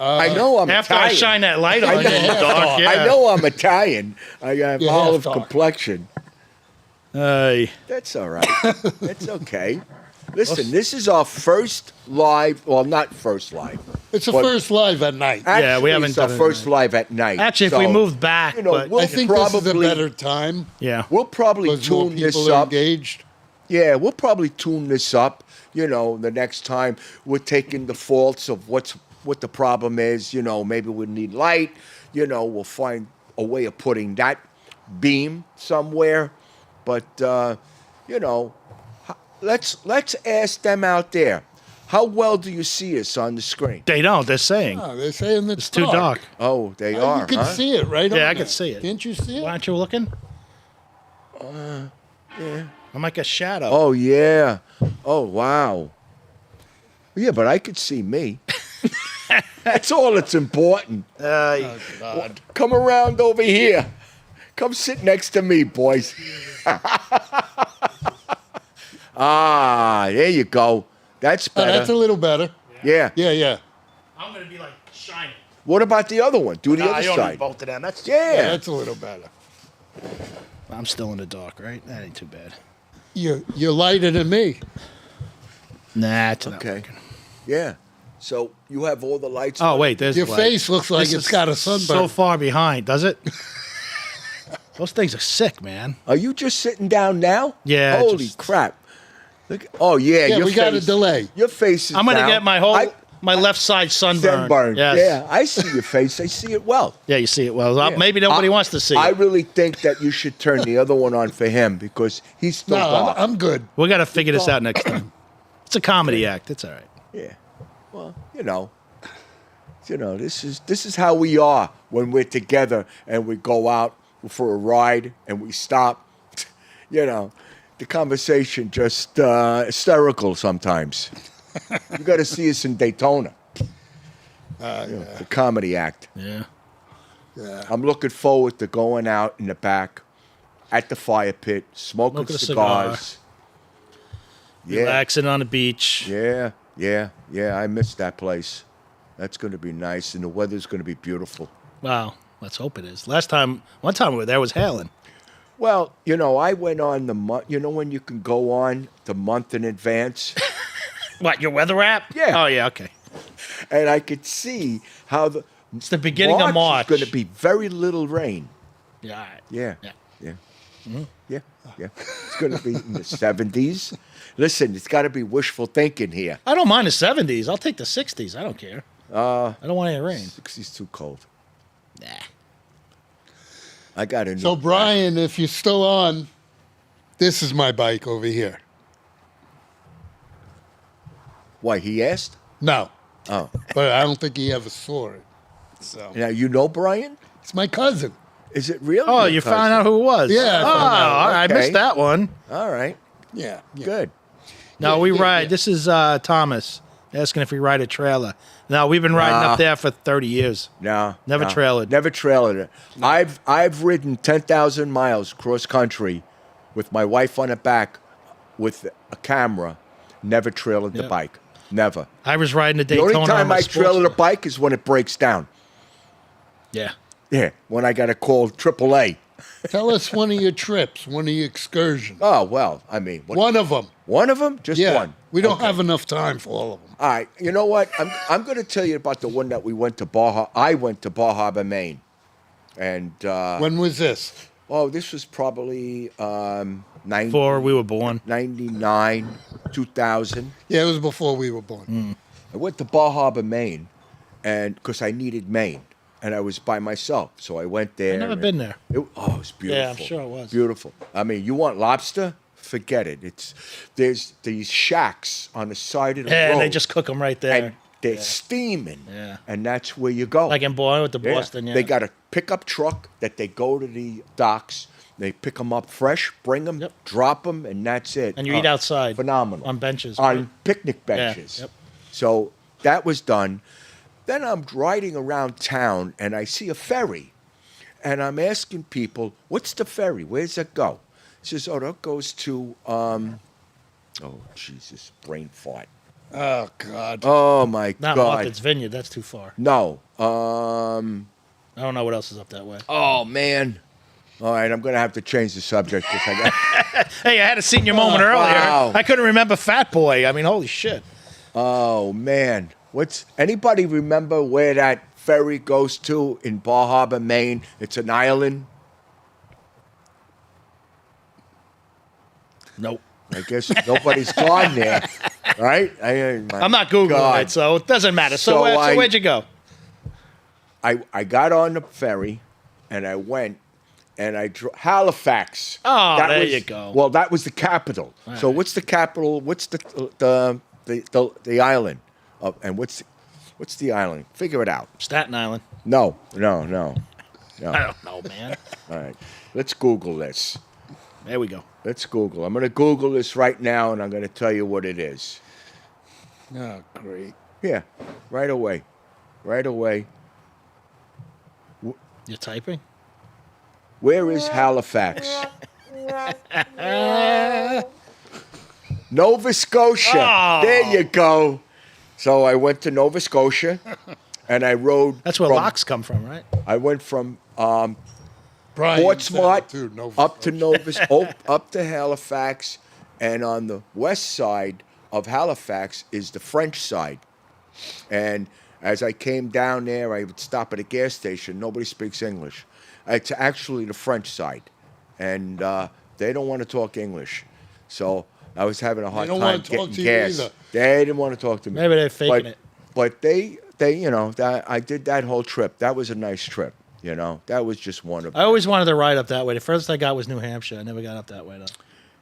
I know I'm After Italian. I shine that light on you, know. in the dark. Yeah. I know I'm Italian. I have You're olive half dark. complexion. Hey. That's all right. That's okay. Listen, this is our first live. Well, not first live. It's the But- first live at night. Actually, we haven't it's our done it first at live at night. Actually, if So, we moved back, you know, but we'll I think this is a probably- better time. yeah. We'll probably Because more tune this people are up. engaged. Yeah, we'll probably tune this up. The next time we're taking the faults of what the problem is. Maybe we need light. We'll find a way of putting that beam somewhere. But let's ask them out there. How well do you see us on the screen? They don't. They're saying Oh, they're saying it's it's too dark. Oh, they Oh, are. you can huh? see it right Yeah, on I can there. see it. Can't you see Why it? aren't you looking? Yeah. I'm like a shadow. Oh yeah. Oh wow. Yeah, but I could see me. That's all that's important. God. Come around over here. Come sit next to me, boys. Ah, there you go. That's Oh, better. that's a little better. Yeah. Yeah. I'm gonna be like shining. What about the other one? Do the I other don't side. need both of them. That's Yeah. That's a little better. I'm still in the dark, right? That ain't too bad. You're lighter than me. Nah, it's not Okay. working. Yeah. So you have all the lights. Oh on? wait, there's Your light. face looks like This it's is got a sunburn. so far behind, does it? Those things are sick, man. Are you just sitting down now? Yeah, Holy just- crap. Look, oh, yeah. Yeah, your we got a face- delay. Your face is I'm gonna down. get my my left side sunburned. sunburned. Yes. Yeah, I see your face. I see it well. Yeah, you see it well. Yeah. Maybe nobody wants to see I it. really think that you should turn the other one on for him because he's still No, dark. I'm good. We got to figure this out next time. It's a comedy act. It's all right. Yeah. Well, this is how we are when we're together and we go out for a ride and we stop. The conversation just hysterical sometimes. You got to see us in Daytona. The comedy act. Yeah. Yeah. I'm looking forward to going out in the back at the fire pit, smoking Smoking a cigar. cigars. Yeah. Relaxing on the beach. Yeah. I miss that place. That's going to be nice, and the weather's going to be beautiful. Wow. Let's hope it is. One time we were there, it was hailing. Well, I went on the month. You know when you can go on the month in advance, What, your weather app? Yeah. Oh, yeah, okay. and I could see how It's the beginning of March. is going to be very little rain. Yeah. All right. Yeah. Yeah. Yeah. It's going to be in the 70s. Listen, it's got to be wishful thinking here. I don't mind the 70s. I'll take the 60s. I don't care. I don't want any rain. 60s too cold. Nah. I got a new. So, Brian, if you're still on, this is my bike over here. Why, he asked? No, Oh. but I don't think he ever saw it. So, Now, you know Brian? it's my cousin. Is it real? Oh, your you cousin? found out who it was? Yeah, I Oh, found out. all right, I Okay. missed that one. All right. Yeah. Good. No, Yeah, we yeah, ride. yeah. This is Thomas asking if we ride a trailer. No, we've been riding Nah. up there for 30 years. No. Never trailered. Never trailered it. I've ridden 10,000 miles cross country with my wife on the back with a camera. Never trailered the Yeah. bike. Never. I was riding a The Daytona. only time on my I sports trailer a car. bike is when it breaks down. Yeah. Yeah, when I got to call AAA. Tell us one of your trips, one of your excursions. Oh, well, I mean, One of them. one of them? Just Yeah. one. We don't Okay. have enough time for all of them. All right, you know what? I'm going to tell you about the one that we went to I went to Bar Harbor, Maine. And, When was this? this was probably 90, Before we were born. 99, 2000. Yeah, it was before we were born. I went to Bar Harbor, Maine, and because I needed Maine, and I was by myself, so I went there. I've never and been there. It was beautiful. Yeah, I'm sure it was. Beautiful. I mean, you want lobster? Forget it. There's these shacks on the side of the Yeah, road, and they just cook them right there. and they're steaming. Yeah. And that's where you go. Like in Boy with the Yeah. Boston. Yeah. They got a pickup truck that they go to the docks. They pick them up fresh, bring them, Yep. drop them, and that's it. And you eat outside. Phenomenal. On benches. On right? picnic benches. Yep. So that was done. Then I'm riding around town and I see a ferry. And I'm asking people, what's the ferry? Where's it go? He says, that goes to, oh, Jesus, brain fart. Oh, God. Oh, my Not God. Martha's Vineyard. That's too far. No. I don't know what else is up that way. Oh, man. All right, I'm going to have to change the subject. 'Cause I got, Hey, I had a senior moment earlier. wow. I couldn't remember Fat Boy. I mean, holy shit. oh, man. Anybody remember where that ferry goes to in Bar Harbor, Maine? It's an island. Nope. I guess nobody's gone there, right? I'm not Googling God. it, so it doesn't matter. So, So where'd you go? I got on the ferry, and I went, and Halifax. Oh, That there was- you go. Well, that was the capital. So right. what's the capital? What's the island? And what's the island? Figure it out. Staten Island. No. I don't know, man. All right, let's Google this. There we go. Let's Google. I'm going to Google this right now, and I'm going to tell you what it is. Oh, great. Yeah, right away. Right away. You're typing? Where is Halifax? Nova Scotia. Oh. There you go. So I went to Nova Scotia, and I rode. That's where from, locks come from, right? I went from Brian Portsmouth said it too, Nova up to Scotia. up to Halifax, and on the west side of Halifax is the French side. And as I came down there, I would stop at a gas station. Nobody speaks English. It's actually the French side, and they don't want to talk English. So I was having a hard don't time wanna talk getting to you gas. either. They didn't want to talk to me. Maybe they're faking it. But they, I did that whole trip. That was a nice trip. That was just one of. I always wanted to ride up that way. The furthest I got was New Hampshire. I never got up that way though.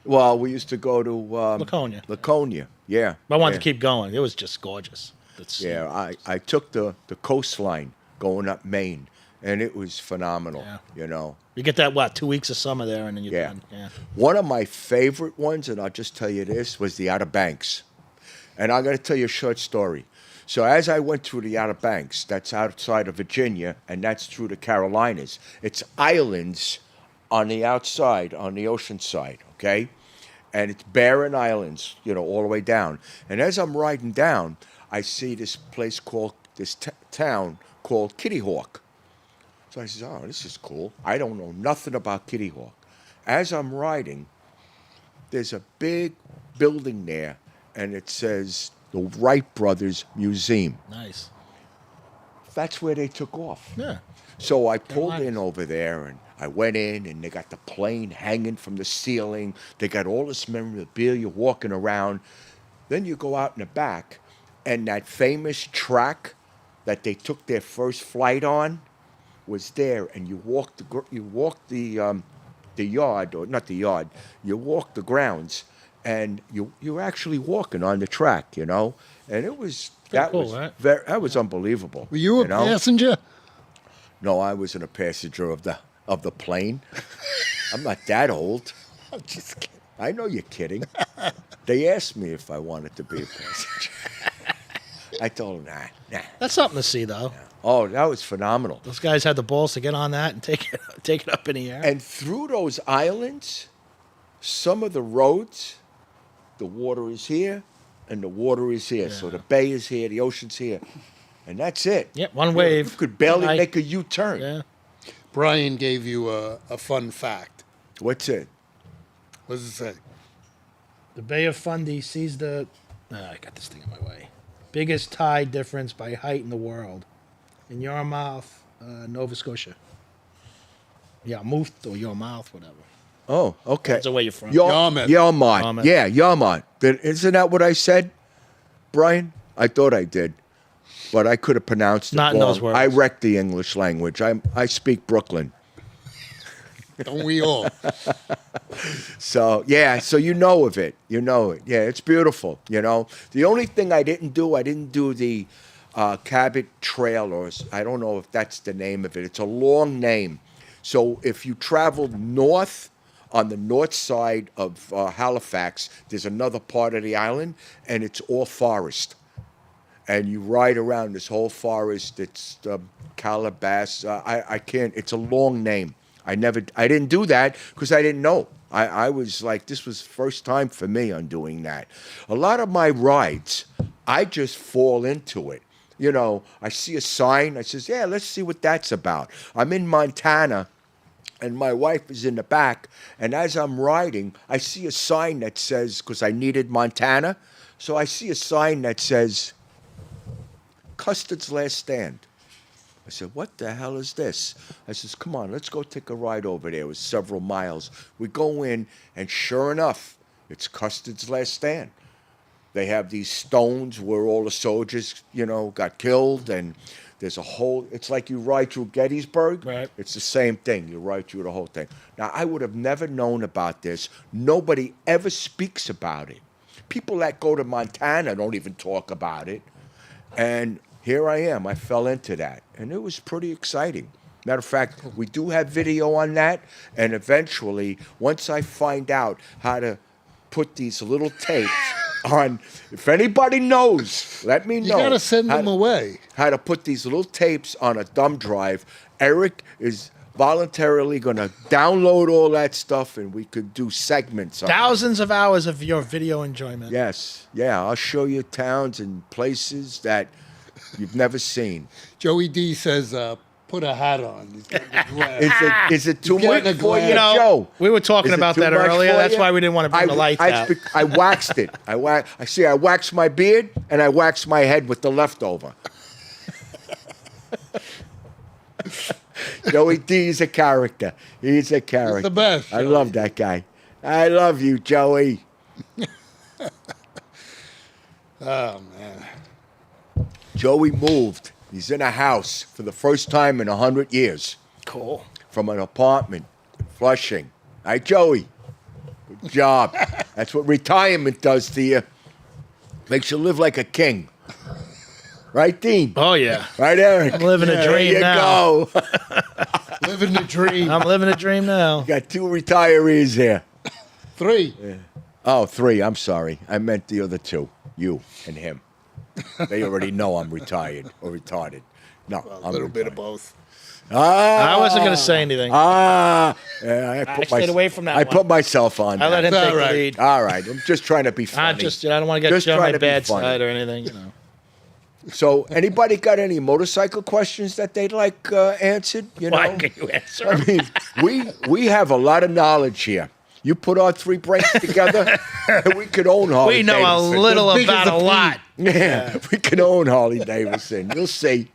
Well, we used to go to Laconia. Laconia, yeah. But I wanted yeah. to keep going. It was just gorgeous. Yeah, I took the coastline going up Maine, and it was phenomenal. Yeah. You get that 2 weeks of summer there, and then you're done. Yeah. One of my favorite ones, and I'll just tell you this, was the Outer Banks. And I'm going to tell you a short story. So as I went through the Outer Banks, that's outside of Virginia, and that's through the Carolinas. It's islands on the outside, on the ocean side, okay? And it's barren islands, all the way down. And as I'm riding down, I see this place town called Kitty Hawk. So I said, oh, this is cool. I don't know nothing about Kitty Hawk. As I'm riding, there's a big building there, and it says the Wright Brothers Museum. Nice. That's where they took off. Yeah. So I pulled in over there, and I went in, and they got the plane hanging from the ceiling. They got all this memorabilia walking around. Then you go out in the back, and that famous track that they took their first flight on was there, and you walk the yard, or not the yard, you walk the grounds, and you're actually walking on the track, and it was that cool, was right? that was unbelievable. Were you a passenger? No, I wasn't a passenger of the plane. I'm not that old. I'm just kidding. I know you're kidding. They asked me if I wanted to be a passenger. I told them, nah. That's something to see, though. Oh, that was phenomenal. Those guys had the balls to get on that and take it up in the air. And through those islands, some of the roads, the water is here and the water is here. Yeah. So the bay is here, the ocean's here. And that's it. Yeah, one wave. You could barely Night. make a U-turn. Yeah. Brian gave you a fun fact. What's it? What does it say? The Bay of Fundy sees the. I got this thing in my way. Biggest tide difference by height in the world. In Yarmouth, Nova Scotia. Yarmouth or Yarmouth, whatever. Oh, okay. That's where you're from. Yarmouth. Yarmouth. Yarmouth. Yeah, Yarmouth. Isn't that what I said, Brian? I thought I did. But I could have pronounced it Not in wrong. those words. I wrecked the English language. I speak Brooklyn. Don't we all? So, yeah, so you know of it. You know it. Yeah, it's beautiful, The only thing I didn't do the Cabot Trail, or I don't know if that's the name of it. It's a long name. So if you travel north, on the north side of Halifax, there's another part of the island, and it's all forest. And you ride around this whole forest. It's Calabas. I can't. It's a long name. I didn't do that because I didn't know. I was like, this was first time for me on doing that. A lot of my rides, I just fall into it. I see a sign. I says, yeah, let's see what that's about. I'm in Montana, and my wife is in the back. And as I'm riding, I see a sign that says, because I needed Montana, so I see a sign that says, Custard's Last Stand. I said, what the hell is this? I says, come on, let's go take a ride over there. It was several miles. We go in, and sure enough, it's Custard's Last Stand. They have these stones where all the soldiers, got killed, and there's a whole, it's like you ride through Gettysburg. Right. It's the same thing. You ride through the whole thing. Now, I would have never known about this. Nobody ever speaks about it. People that go to Montana don't even talk about it. And here I am. I fell into that. And it was pretty exciting. Matter of fact, we do have video on that. And eventually, once I find out how to put these little tapes on, if anybody knows, let me know. You got to send them away. How to put these little tapes on a thumb drive. Eric is voluntarily going to download all that stuff, and we could do segments on it. Thousands of hours of your video enjoyment. Yes. Yeah, I'll show you towns and places that you've never seen. Joey D says, put a hat on. He's got the glass. Is it too He's much getting a for you, glare. Joe? We were talking Is it about too that much earlier. for That's you? why we didn't want to bring the lights out. I waxed it. I waxed my beard, and I waxed my head with the leftover. Joey D is a character. He's a character. He's the best. I Joey. love that guy. I love you, Joey. Oh man. Joey moved. He's in a house for the first time in 100 years Cool. from an apartment in Flushing. Hi, Joey. Good job. That's what retirement does to you. Makes you live like a king. Right, Dean? Oh yeah. Right, Eric? I'm living a There dream you now. go. Living the dream. I'm living a dream now. Got 2 retirees here. 3. Oh, 3. I'm sorry. I meant the other 2. You and him. They already know I'm retired or retarded. No, A I'm little bit of retired. both. I wasn't going to say anything. Yeah, I stayed away from that I one. put myself on I let that. him All take the right. lead. All right, I'm just trying to be funny. I don't want to get Just you on trying my to be bad funny. side or anything. You know. So, anybody got any motorcycle questions that they'd like answered? You know, Why can you answer? I mean, we have a lot of knowledge here. You put our 3 brains together, and we could own Harley We know a Davidson. little As big as about a a lot. Yeah, we can own Harley Davidson. You'll see.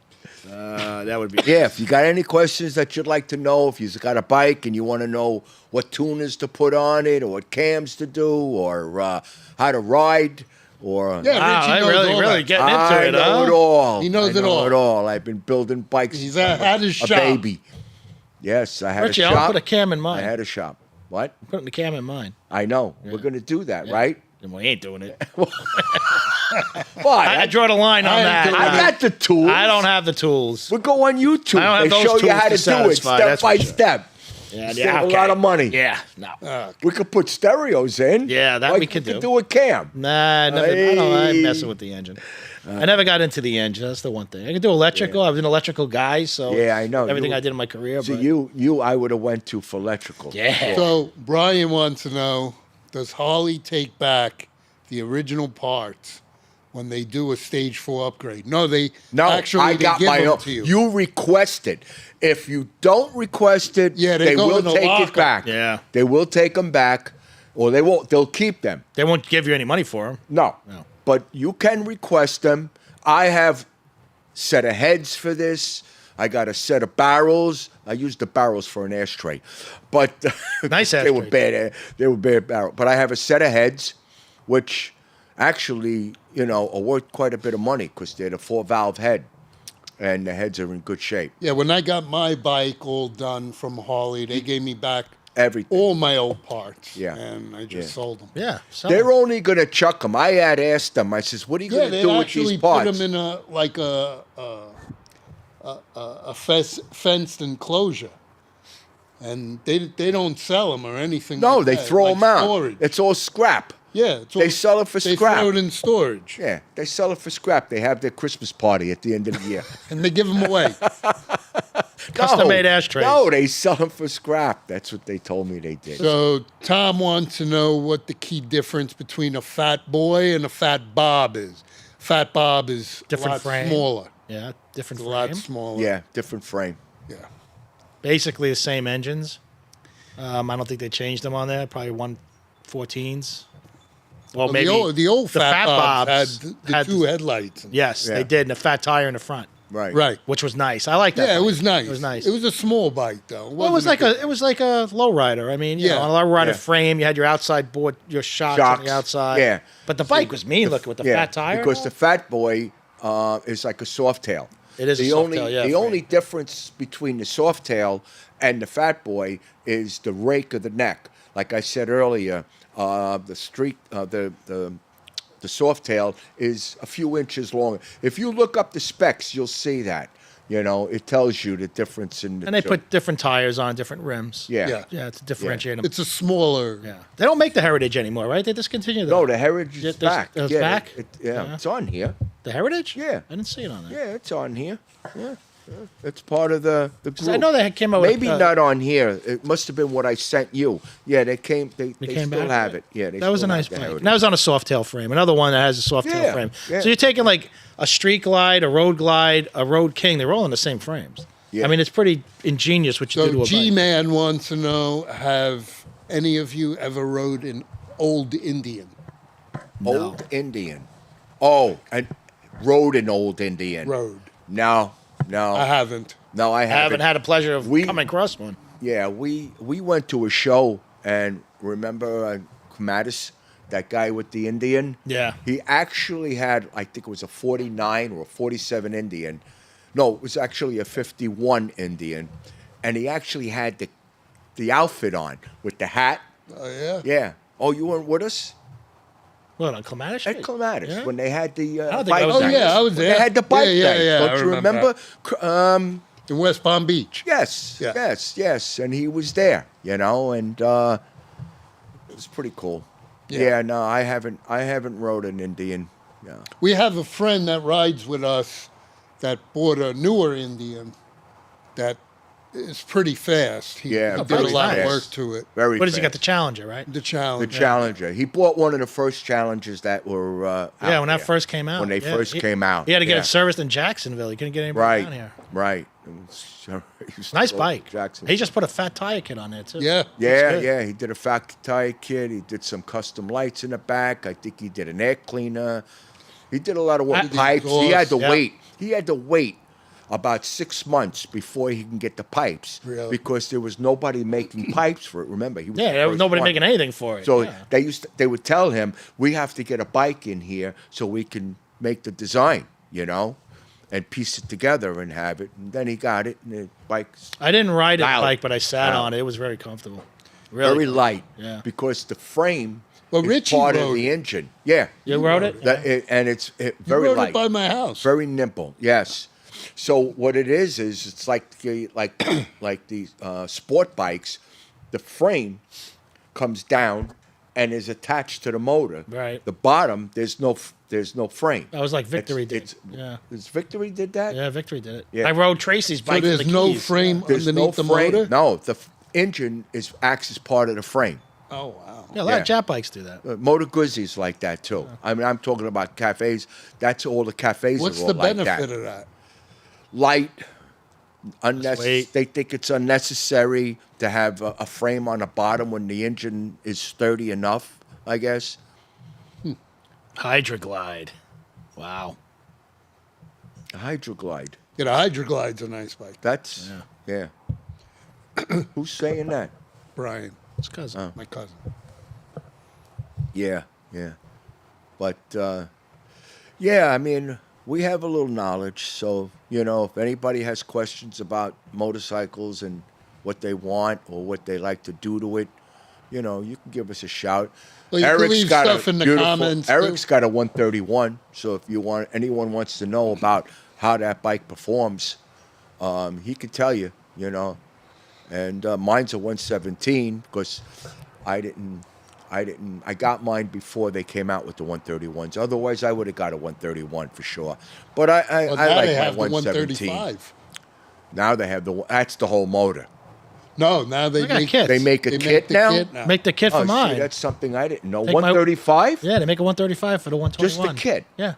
That would be. Yeah, if you got any questions that you'd like to know, if you've got a bike and you want to know what tuners to put on it, or what cams to do, or how to ride, or Yeah, Wow, Richie I knows really, all really that. getting into I it, know huh? it all. He knows I it know all. it all. I've been building bikes. He's since at his a shop. baby. Yes, I had Richie, a I'll shop. put a cam in I mine. had a shop. What? Putting the cam in mine. I know. We're going to do that, right? And we ain't doing it. What? I draw the line on I ain't that. doing I got the tools. I don't have the tools. We'll go on YouTube. I don't have They those show you tools how to to do it satisfy, step that's by for sure. step. Yeah, Save a lot of money. Yeah, no. We could put stereos in. Yeah, that like we could do. do a cam. Nah, never, I don't. I'm Hey. messing with the engine. I never got into the engine. That's the one thing. I can do electrical. I was an electrical guy, so Yeah, I know. everything You- I did in my career. So but you, I would have went to for electrical. yeah. So Brian wants to know: does Harley take back the original parts when they do a stage 4 upgrade? No, they No, actually I they got give my them own. to you. You request it. If you don't request it, Yeah, they they go will in the take locker. it back. Yeah. They will take them back, or they won't. They'll keep them. They won't give you any money for them. No. No. But you can request them. I have set of heads for this. I got a set of barrels. I used the barrels for an ashtray, but Nice they were ashtray. bad. They were bad barrels. But I have a set of heads, which actually, are worth quite a bit of money because they're the 4-valve head, and the heads are in good shape. Yeah, when I got my bike all done from Harley, they gave me back Everything. all my old parts. Yeah. And I just Yeah. sold them. Yeah. So They're only going to chuck them. I had asked them. I says, "What are you Yeah, going to they do with actually these put parts?" them in a fenced enclosure, and they don't sell them or anything. No, like they that, throw like them out. storage. It's all scrap. Yeah, it's They sell it for they scrap. throw it in storage, Yeah, they sell it for scrap. They have their Christmas party at the end of the year. and they give them away. Custom-made ashtrays. No, they sell them for scrap. That's what they told me they did. So Tom wants to know what the key difference between a fat boy and a fat Bob is. Fat Bob is Different a lot frame. smaller. yeah, different A lot frame. smaller. Yeah, different frame. Yeah. Basically the same engines. I don't think they changed them on there. Probably 114s. Well, Well, maybe the old the fat, Bobs Bobs had the had two headlights. Yes, Yeah. they did, and a fat tire in the front, Right. Right. which was nice. I like that. Yeah, it bike. was nice. It was nice. It was a small bike though. Well, it was like a lowrider. I mean, you Yeah. know, on a lowrider Yeah. frame, you had your outside board, your shocks on the Shocks, outside. yeah. But the bike was mean looking with the Yeah, fat tire. because and the all. Fat Boy is like a soft tail. It is a the soft only tail, yeah, the frame. only difference between the soft tail and the Fat Boy is the rake of the neck. Like I said earlier, the soft tail is a few inches longer. If you look up the specs, you'll see that. It tells you the difference in the and they two. put different tires on different rims. Yeah. Yeah. Yeah, to differentiate them. It's a smaller. Yeah, they don't make the Heritage anymore, right? They discontinued No, the the Heritage Yeah, is there's- back. it's yeah, back? Yeah, it's on here. the Heritage. Yeah. I didn't see it on there. Yeah, it's on here. Yeah. It's part of the group. 'Cause I know they came out Maybe with, not on here. It must have been what I sent you. Yeah, they came. They came still back? have it. Yeah, they That was a still have nice the bike. Heritage. And that was on a soft tail frame. Another one that has a soft tail Yeah, frame. yeah. So you're taking like a Street Glide, a Road Glide, a Road King. They're all in the same frames. Yeah. I mean, it's pretty ingenious what you do to So a bike. G-Man wants to know: have any of you ever rode an old Indian? Old Indian. Oh, and rode an old Indian. Road. No, no, I haven't. No, I I haven't haven't. had a pleasure of We- coming across one. Yeah, we went to a show, and remember Mattis, that guy with the Indian? Yeah. He actually had, I think it was a 49 or a 47 Indian. No, it was actually a 51 Indian, and he actually had the outfit on with the hat. Oh yeah. Yeah. Oh, you weren't with us What, on Clematis at Street? Clematis Yeah. when they had the don't think bike I was Oh there. nights. yeah, I was When there. They had the bike yeah, nights. yeah, Don't I you remember? In West Palm Beach. Yes, Yeah. yes, and he was there, and it was pretty cool. Yeah. Yeah, no, I haven't rode an Indian. Yeah. We have a friend that rides with us that bought a newer Indian that is pretty fast. He Yeah, did very a lot fast. of work to it. Very. What has he got? The fast. Challenger, right? The The challenge. Challenger. He bought one of the first Challengers that were. Yeah, out when that there. first came out. When they yeah. first came out. He had to get yeah. it serviced in Jacksonville. He couldn't get anybody Right. down here. Right. He used to Nice go to bike. Jackson. He just put a fat tire kit on there too. Yeah. Yeah, good. yeah. He did a factory tire kit. He did some custom lights in the back. I think he did an air cleaner. He did a lot of work. I- Pipes. He had to Yeah. wait. He had to wait about 6 months before he can get the pipes. Really? Because there was nobody making pipes for it. Remember, he was Yeah, the there was first nobody one. making anything for it. So yeah. they would tell him, we have to get a bike in here so we can make the design, and piece it together and have it. And then he got it, and the bike's I didn't ride it Dial it. bike, but I sat Dial. on it. It was very comfortable. Really very comfortable. light. Yeah. Because the frame Well, is Richie part of rode the it. engine. Yeah. You rode it? And it's You very rode light. it by my house. Very nimble. Yes. So what it is it's like like these sport bikes. The frame comes down and is attached to the motor. Right. The bottom there's no frame. That was like Victory It's- did. Yeah. Is Victory did that? Yeah, Victory did it. Yeah. I rode Tracy's so bike. for there's the no keys. frame There's underneath no the frame. motor. No, the engine acts as part of the frame. Oh wow. Yeah, a lot of Yeah. Jap bikes do that. Motor Guzzi's like that too. I mean, I'm talking about cafes. That's all the cafes What's are all the like benefit that. of that? Light, unnecessary. weight. They think it's unnecessary to have a frame on the bottom when the engine is sturdy enough. I guess. Hydroglide. Wow. A Hydroglide. Yeah, the Hydroglide's a nice bike, That's yeah. Who's saying that? Brian, It's cousin. my cousin. Yeah, yeah. But yeah, I mean, we have a little knowledge, so if anybody has questions about motorcycles and what they want or what they like to do to it, you can give us a shout. Well, you can leave stuff in the comments, too. Eric's got a 131, so if anyone wants to know about how that bike performs, he could tell you, And mine's a 117 because I got mine before they came out with the 131s. Otherwise, I would have got a 131 for sure. But I Well, I now like they my have the 117. 135. Now they have that's the whole motor. No, now they They got make kits. They make a they kit make the now. kit now. Make the kit for Oh, mine. see, that's something I didn't know. Take my- 135? Yeah, they make a 135 for the 121. Just the kit? Yeah.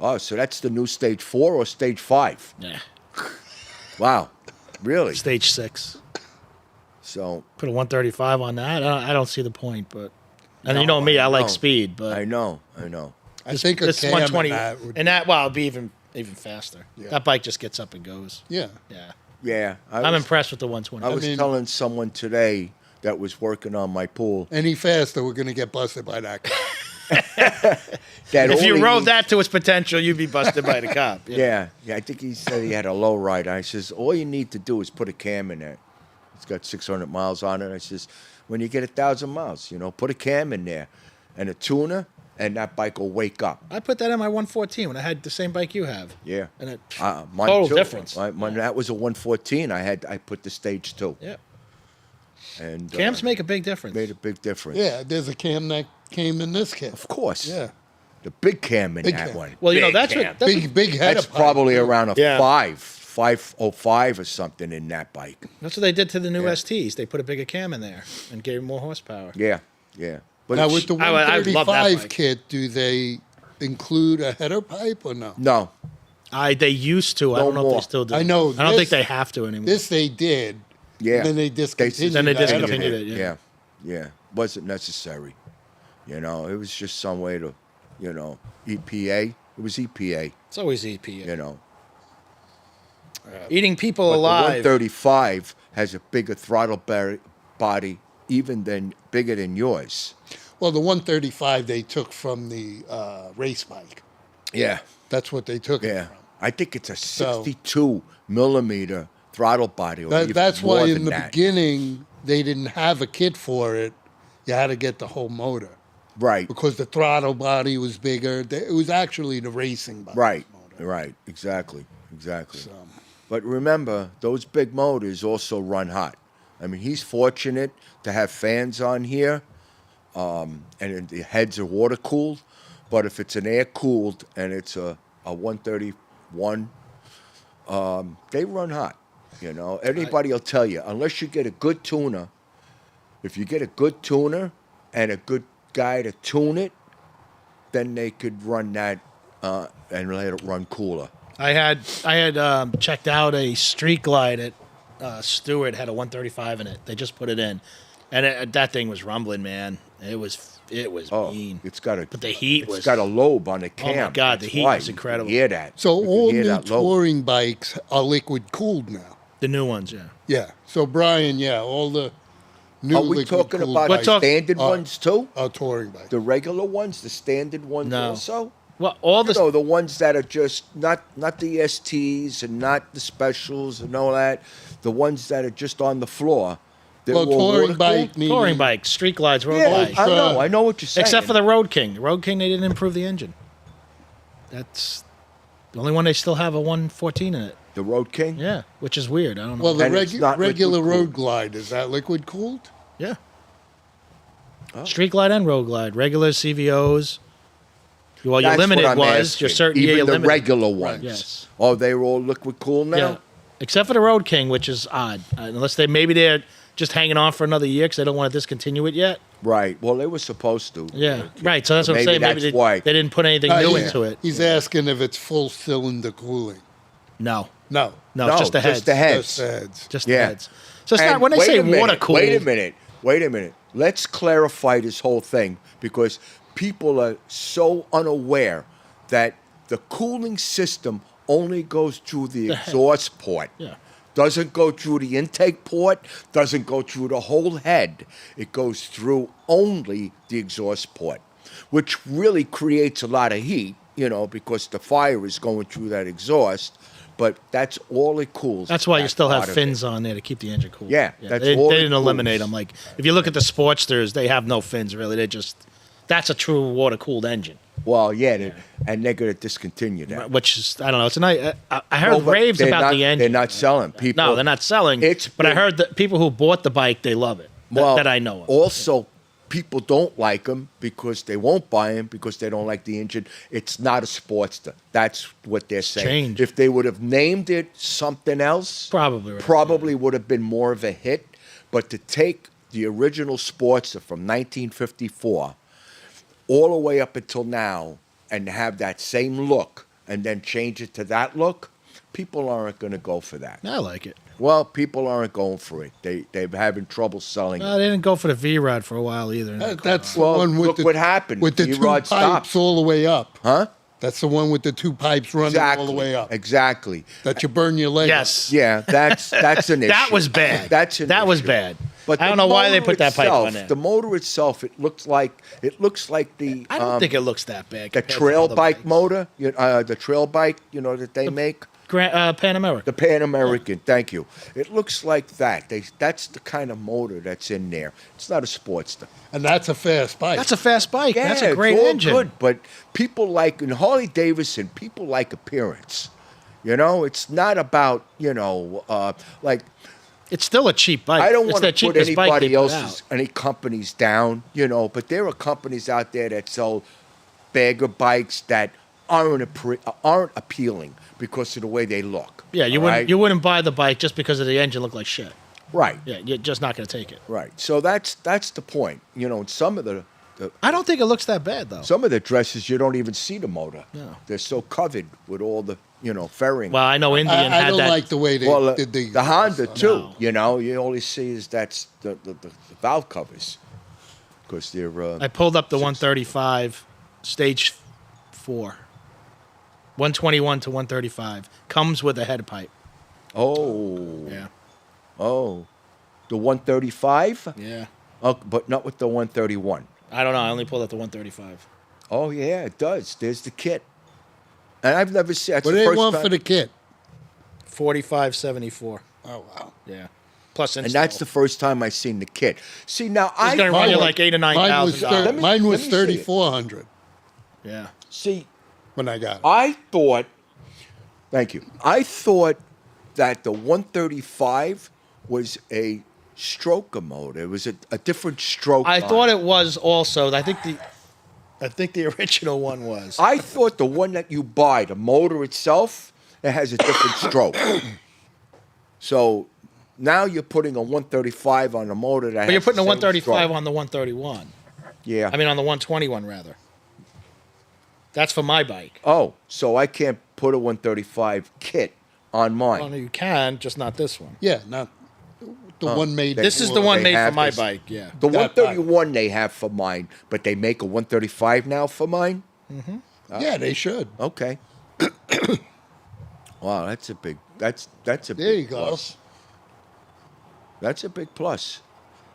Oh, so that's the new stage 4 or stage 5? Yeah. Wow, really? Stage 6. So Put a 135 on that. I don't see the point, but and you know me, I like know. speed, but I know. I think a this cam 120 and that would, and that it'd be even faster. Yeah. That bike just gets up and goes. yeah. Yeah. Yeah, I'm impressed with the 120. I was mean- telling someone today that was working on my pool Any faster, we're going to get busted by that guy. that if you only rode needs- that to its potential, you'd be busted by the cop. Yeah, I think he said he had a low rider. I says, all you need to do is put a cam in there. It's got 600 miles on it. I says, when you get 1,000 miles, put a cam in there and a tuner, and that bike will wake up. I put that in my 114 when I had the same bike you have. Yeah. And it Mine total too. difference. When that was a 114, I put the stage 2. Yeah. And Cams make a big difference. made a big difference. Yeah, there's a cam that came in this kit. Of course. Yeah. The big cam in Big that cam. one. Well, Big that's cam. what that's, Big header That's pipe. probably around a Yeah. 505 or something in that bike. that's what they did to the new Yeah. STs. They put a bigger cam in there and gave more horsepower. Yeah, yeah. But Now, it's- with the I love that 135 bike. kit, do they include a header pipe or no? no, They used to. I No don't know if more. they still do. I know I don't this- think they have to anymore. This they did. yeah. And then they discontinued Then they the header discontinued pipe. it. Yeah, yeah. Wasn't necessary. It was just some way to, EPA. It was EPA. It's always EPA. eating people But alive. the 135 has a bigger throttle body, even bigger than yours. Well, the 135 they took from the race bike. Yeah, That's what they took it yeah. from. I think it's a So- 62 millimeter throttle body. Or even That's more why than in the that. beginning they didn't have a kit for it. You had to get the whole motor Right, because the throttle body was bigger. It was actually the racing bike right, motor. right. Exactly. So, But remember, those big motors also run hot. I mean, he's fortunate to have fans on here, and the heads are water cooled. But if it's an air cooled and it's a 131, they run hot. You know, anybody will tell you, unless you get a good tuner, if you get a good tuner and a good guy to tune it, then they could run that and let it run cooler. I had checked out a Street Glide at Stewart, had a 135 in it. They just put it in, and that thing was rumbling, man. It was Oh, mean. it's got a. But the heat it's was- got a lobe on the Oh my cam. God, the That's heat why was you incredible. can hear that. so You can all hear new that lobe. touring bikes are liquid cooled now. The new ones, yeah. Yeah. So Brian, yeah, all the new Are we liquid talking cooled about bikes the standard are- ones too? are touring bikes. The regular ones, the standard ones No. also. Well, all the The ones that are just not the STs and not the specials and all that. The ones that are just on the floor. They're Well, all touring water-cooled? bike meaning touring bikes, Street Glides, road Yeah, glides. I know what you're saying. Except for the Road King. The Road King, they didn't improve the engine. That's the only one they still have a 114 in it. the Road King. Yeah, which is weird. I don't know. Well, the And it's not regular liquid road cooled. glide, is that liquid cooled? yeah. Oh. Street Glide and Road Glide, regular CVOs. Well, your That's limited what I'm was asking. your certain. Even yeah, your the limited. regular ones. Yes. Oh, they were all liquid cool now. Yeah, except for the Road King, which is odd. Unless they're just hanging on for another year because they don't want to discontinue it yet. Right. Well, they were supposed to. Yeah, right. So that's what I'm Maybe saying. Maybe that's they, why. they didn't put anything new he's- into it. He's asking if it's full cylinder cooling. No, No. no, it's just the heads. Just the heads. Just heads. Just the Yeah. heads. So it's not And when they wait say a minute, water cooled. Wait a minute. Let's clarify this whole thing because people are so unaware that the cooling system only goes through the The head. exhaust port. Yeah. Doesn't go through the intake port, doesn't go through the whole head. It goes through only the exhaust port, which really creates a lot of heat, because the fire is going through that exhaust, but that's all it cools. That's why you that still have part of fins it. on there to keep the engine cool. Yeah, that's they, all they it didn't eliminate cools. them. Like if you look at the Sportsters, they have no fins really. That's a true water cooled engine. Well, yeah, and they're going to discontinue that. Which is I don't know. It's a nice. I heard Well, but raves they're about not- the engine. They're not selling. People. No, they're not selling. It's but I been- heard that people who bought the bike, they love it. Well, that I know of. Also, people don't like them because they won't buy them because they don't like the engine. It's not a Sportster. That's what they're saying. Changed. If they would have named it something else, Probably right. probably would have been more of a hit. But to take the original Sportster from 1954 all the way up until now and have that same look and then change it to that look, people aren't going to go for that. I like it. Well, people aren't going for it. They're having trouble selling No, it. they didn't go for the V Rod for a while either. That's Well, the one with look the, what happened. with the two E-Rod pipes stopped. all the way up. Huh? That's the one with the two pipes running Exactly. all the way up. Exactly. That you burn your leg. Yes. Yeah, that's an issue. That was bad. That's an that was issue. bad. But I don't the know why they motor put that pipe itself, on there. The motor itself, it looks like the I don't think it looks that bad. the compared to trail other bike bikes. motor, the trail bike, that they make. Pan America. The Pan American, thank you. It looks like that. That's the kind of motor that's in there. It's not a Sportster. And that's a fast bike. That's a fast bike. Yeah, That's a great it's all engine. good, but people like in Harley Davidson, people like appearance. It's not about like It's still a cheap bike. I don't It's want the to put cheapest bike they anybody put else's out. any companies down, but there are companies out there that sell bagger bikes that aren't appealing because of the way they look. Yeah, you all wouldn't right? you wouldn't buy the bike just because of the engine looked like shit. Right. Yeah, you're just not going to take it. Right. So that's the point. Some of the I don't think it looks that bad though. some of the dresses you don't even see the motor. No. They're so covered with all the fairing. Well, I know Indian I had don't that. like the way they Well, did the Honda too. No. You only see is that's the valve covers because they're. I pulled up the 135 stage 4. 121 to 135 comes with a head pipe. Oh. Yeah. Oh. The 135? Yeah. Oh, but not with the 131. I don't know. I only pulled out the 135. Oh, yeah, it does. There's the kit. And I've never seen that's What the do they first want time. for the kit? 45.74. Oh wow. Yeah. Plus install. And that's the first time I seen the kit. See, now It's I gonna run you thought- like $8,000 to $9,000. Let me- Mine let was me see it. 3,400 Yeah. see. when I got it. I thought, thank you. I thought that the 135 was a stroker motor. It was a different stroke. I on thought it was also. I think the original one was. I thought the one that you buy, the motor itself, it has a different stroke. So now you're putting a 135 on a motor that. But you're has putting the a same 135 stroke. on the 131. Yeah. I mean, on the 121 rather. That's for my bike. Oh, so I can't put a 135 kit on mine. Well, you can, just not this one. Yeah, not the one made. This is for- the one They made for have my this- bike. Yeah. The That 131 they have for mine, but they make a 135 now for mine. Yeah, they should. Okay. Wow, that's a big. That's a There you big go. plus. That's a big plus.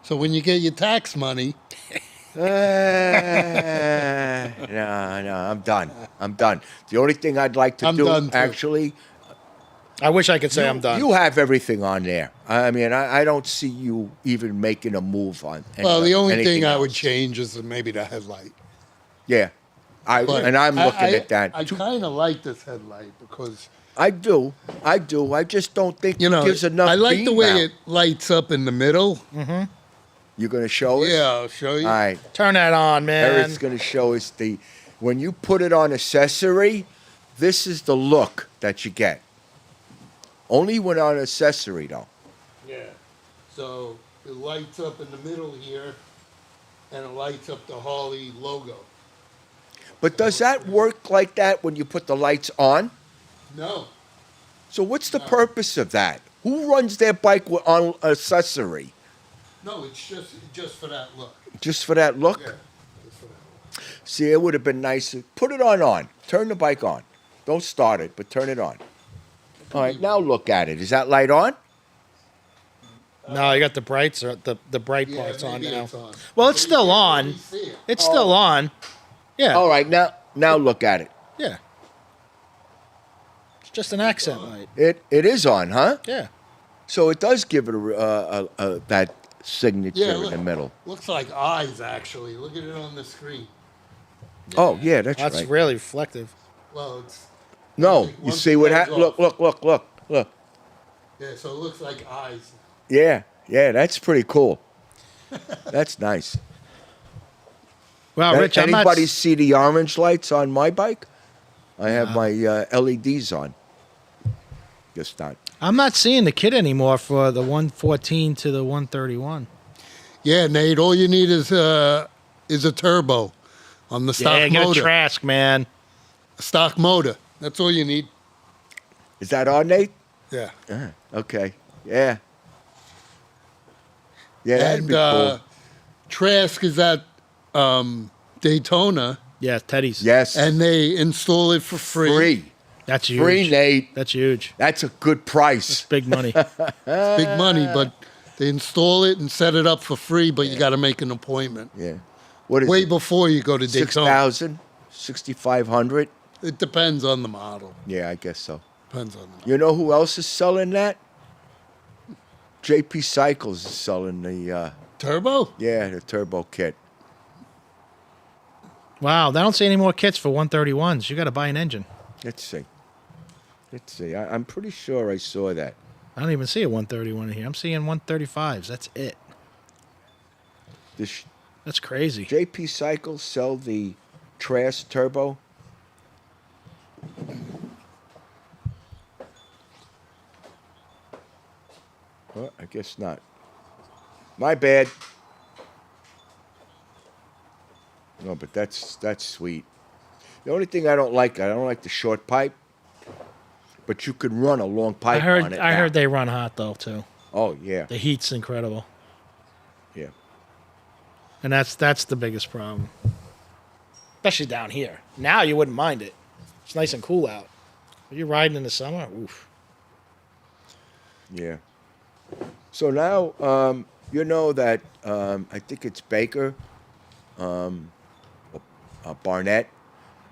So when you get your tax money, No, I'm done. I'm done. The only thing I'd like to I'm do, done, too. actually, I wish I could say I'm done. you have everything on there. I mean, I don't see you even making a move on. well, the only anything thing I would else. change is maybe the headlight. Yeah, I'm But looking I- at that. I kind of like this headlight because I do. I just don't think you know it gives enough. I like the beam way out. it lights up in the middle. You're gonna show us. Yeah, I'll show you. All right. Turn that on, man. Eric's gonna show us when you put it on accessory. This is the look that you get. Only when on accessory though. Yeah. So it lights up in the middle here, and it lights up the Harley logo. But does that work like that when you put the lights on? No. So what's the purpose of that? Who runs their bike on accessory? No, it's just for that look. Just for that look? Yeah. Just for that look. See, it would have been nice to put it on. Turn the bike on. Don't start it, but turn it on. All right, now look at it. Is that light on? No, you got the brights or the bright Yeah, parts on maybe now. it's on. Well, it's But you still can't on. really see it. It's still on. Yeah. All right, now look at it. Yeah. It's just an accent light. It is on, huh? Yeah. So it does give it a that signature Yeah, in look, the middle. looks like eyes actually. Look at it on the screen. Oh yeah, that's That's right. really reflective. Well, it's No, Like, you once see it what goes happened? off. Look. yeah. So it looks like eyes. Yeah, that's pretty cool. That's nice. Wow, Rich, I'm not. Anybody see the orange lights on my bike? I have my LEDs on. Guess not. I'm not seeing the kit anymore for the 114 to the 131. Yeah, Nate. All you need is a turbo on the stock Yeah, get a motor. Trask, man. Stock motor. That's all you need. Is that on, Nate? Yeah. Okay. Yeah. Yeah, that'd And be cool. Trask is at Daytona, Yeah, Teddy's. Yes. and they install it for free. free. That's huge. Free, Nate. That's huge. That's a good price. Big money. Big money, but they install it and set it up for free, but you got to make an appointment Yeah. What is way it? before you go to 6,000? Daytona. 6,500? It depends on the model. Yeah, I guess so. Depends on the model. You know who else is selling that? JP Cycles is selling the Turbo? the turbo kit. Wow, I don't see any more kits for 131s. You got to buy an engine. Let's see. I'm pretty sure I saw that. I don't even see a 131 in here. I'm seeing 135s. That's it. This That's crazy. JP Cycles sell the Trask turbo. Well, I guess not. My bad. No, but that's sweet. The only thing I don't like the short pipe. But you can run a long pipe on it. I now. heard they run hot though too. Oh yeah, The heat's incredible, yeah. and that's the biggest problem. Especially down here. Now you wouldn't mind it. It's nice and cool out. But you're riding in the summer. Oof. Yeah. So now, you know that I think it's Baker, Barnett,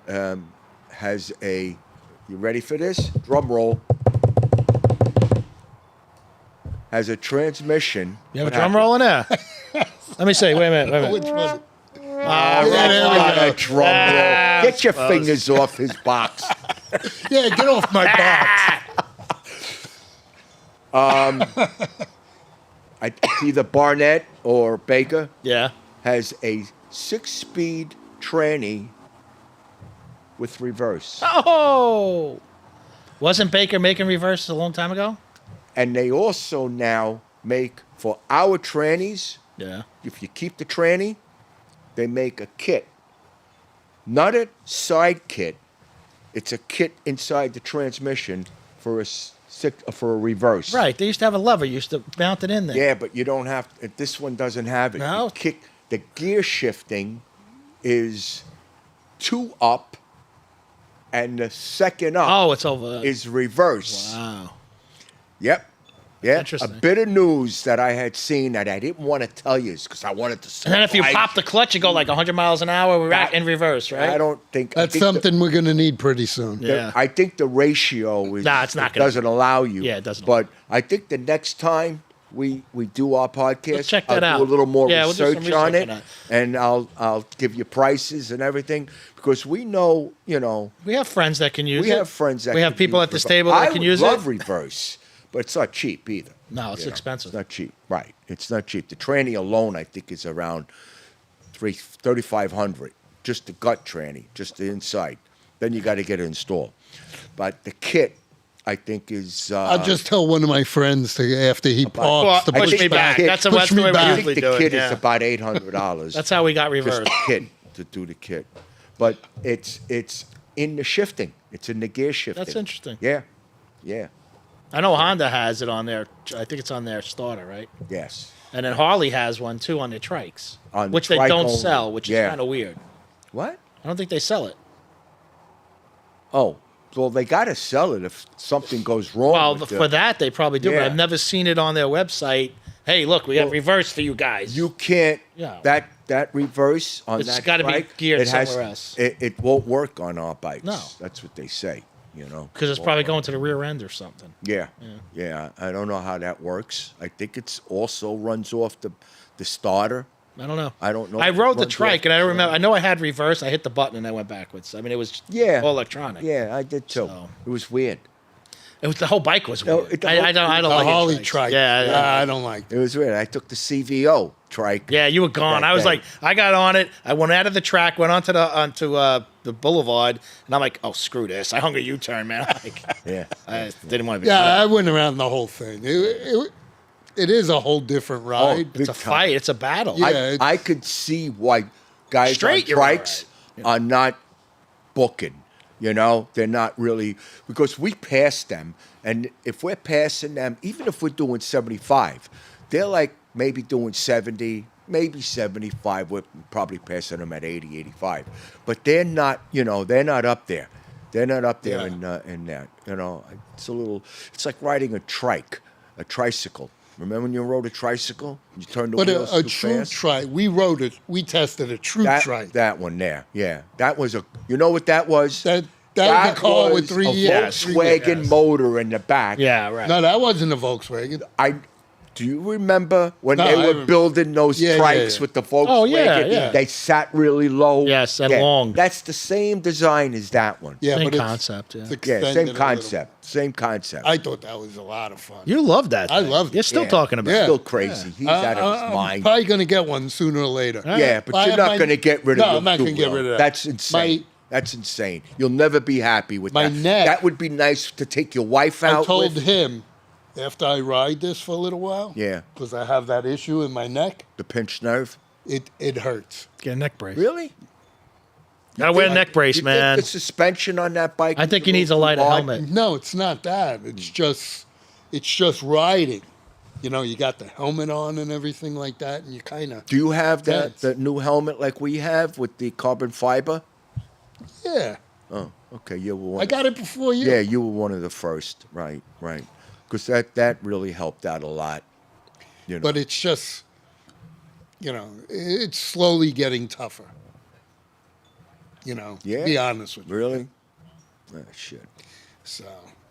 has a. You ready for this? Drum roll. Has a transmission. You have a What drum happened? roll in there? Let me see. Wait a minute. Wait a Which minute. one? Ah, Yeah, right. there we Not go. a drum roll. Get your fingers off his box. Yeah, get off my box. Either Barnett or Baker Yeah. has a 6-speed tranny with reverse. Oh! Wasn't Baker making reverse a long time ago? And they also now make for our trannies, Yeah. if you keep the tranny, they make a kit. Not a side kit. It's a kit inside the transmission for for a reverse. Right. They used to have a lever. You used to mount it in there. Yeah, but you don't have. This one doesn't have it. No? You kick the gear shifting is 2 up, and the second up Oh, it's over. is reverse. Wow. Yep. Yeah. A Interesting. bit of news that I had seen that I didn't want to tell you because I wanted to. And then if you surprise pop the clutch, you go like 100 miles an hour. We're That- in reverse, right? I don't think That's I think something we're going to need pretty soon. Yeah. I think the ratio is. Nah, it's not it gonna- doesn't allow you. Yeah, it doesn't. But I think the next time we do our podcast, Let's check that I'll out. do a little more Yeah, we'll do some research on research it, on that. and I'll give you prices and everything because we know We have friends that can use we it. have friends that We have can people use at this reverse. table that can use I love it. reverse, but it's not cheap either. No, it's you know. expensive. It's not cheap, right? It's not cheap. The tranny alone, I think, is around $3,500. Just the gut tranny, just the inside. Then you got to get it installed. But the kit, I think, is. I'll just tell one of my friends to after he Well, parks to I push think me the back. kit- That's the push way me we back. I usually think do the it. kit Yeah. is about $800. That's how we got just reversed. the kit to do the kit. But it's in the shifting. It's in the gear shifting. That's interesting. Yeah, yeah, I know Honda has it on their. I think it's on their starter, right? yes. And then Harley has one too on their trikes, On the which they trike don't only. sell, which Yeah. is kind of weird. What? I don't think they sell it. Oh, well, they got to sell it if something goes wrong. Well, with for that they probably do, but Yeah. I've never seen it on their website. Hey, look, we have reverse for you guys. You can't. Yeah. That reverse on It's that gotta be trike, geared it has, somewhere else. It won't work on our bikes. No. That's what they say. because it's Won't probably work. going to the rear end or something. Yeah. I don't know how that works. I think it's also runs off the starter. I don't know. I don't know I if it rode the runs trike, off and I the don't remember. I know I had reverse. I hit the button and I went backwards. I mean, it was all electronic. Yeah, I did too. So- It was weird. It was the whole bike was No, weird. the I don't. I don't The like Harley it. trike. Yeah, I don't like It was weird. I took the CVO trike. Yeah, you were gone. Back I was then. like, I got on it. I went out of the track, went onto the boulevard, and I'm like, oh, screw this. I hung a U-turn, man. Like, Yeah. I didn't want to be. Yeah, I went around the whole thing. It is a whole different ride. big it's a time. fight. It's a battle. Yeah. I it's- could see why guys Straight, on you're all trikes are not booking. They're not really because we pass them, and if we're passing them, even if we're doing 75, they're like maybe doing 70, maybe 75. We're probably passing them at 80, 85, but they're not. They're not up there. They're not up there Yeah. in that. It's a little. It's like riding a tricycle. Remember when you rode a tricycle? You turned the But wheels a too true fast? trike, we tested a true trike. That one there, yeah. That was you know what that was? That was a car with was three a years. Volkswagen motor in the back. Yeah, right. No, that wasn't a Volkswagen. Do you remember when No, they I were remember. building those Yeah, trikes yeah. with the Volkswagen? Oh, yeah. They sat really low. Yes, and long. That's the same design as that one. Yeah, Same but it's- concept, yeah. it's Yeah, extended same a little. concept. Same concept. I thought that was a lot of fun. You love that. I thing. loved it. You're still Yeah. talking about Yeah. it. Still crazy. He's out of his I'm mind. probably going to get one sooner or later. Yeah, but I you're have not my- going to get rid of No, your I'm not gonna get two-wheel. rid of that. That's insane. My- That's insane. You'll never be happy with My that. neck- That would be nice to take your wife I out told with. him after I ride this for a little while. Yeah. Because I have that issue in my neck. The pinched nerve. It hurts. Get a neck brace. Really? Gotta wear a neck brace, You man. think the suspension on that bike? I is think he needs a little lighter too hard? helmet. No, it's not that. It's just riding. You got the helmet on and everything like that, and you kind of Do you have Tense. the new helmet like we have with the carbon fiber? yeah. Oh, okay. You were one. I got it before you. Yeah, you were one of the first. Right. because that really helped out a lot. You know. But it's just, it's slowly getting tougher. To Yeah? be honest with you. Really? Ah, shit. So,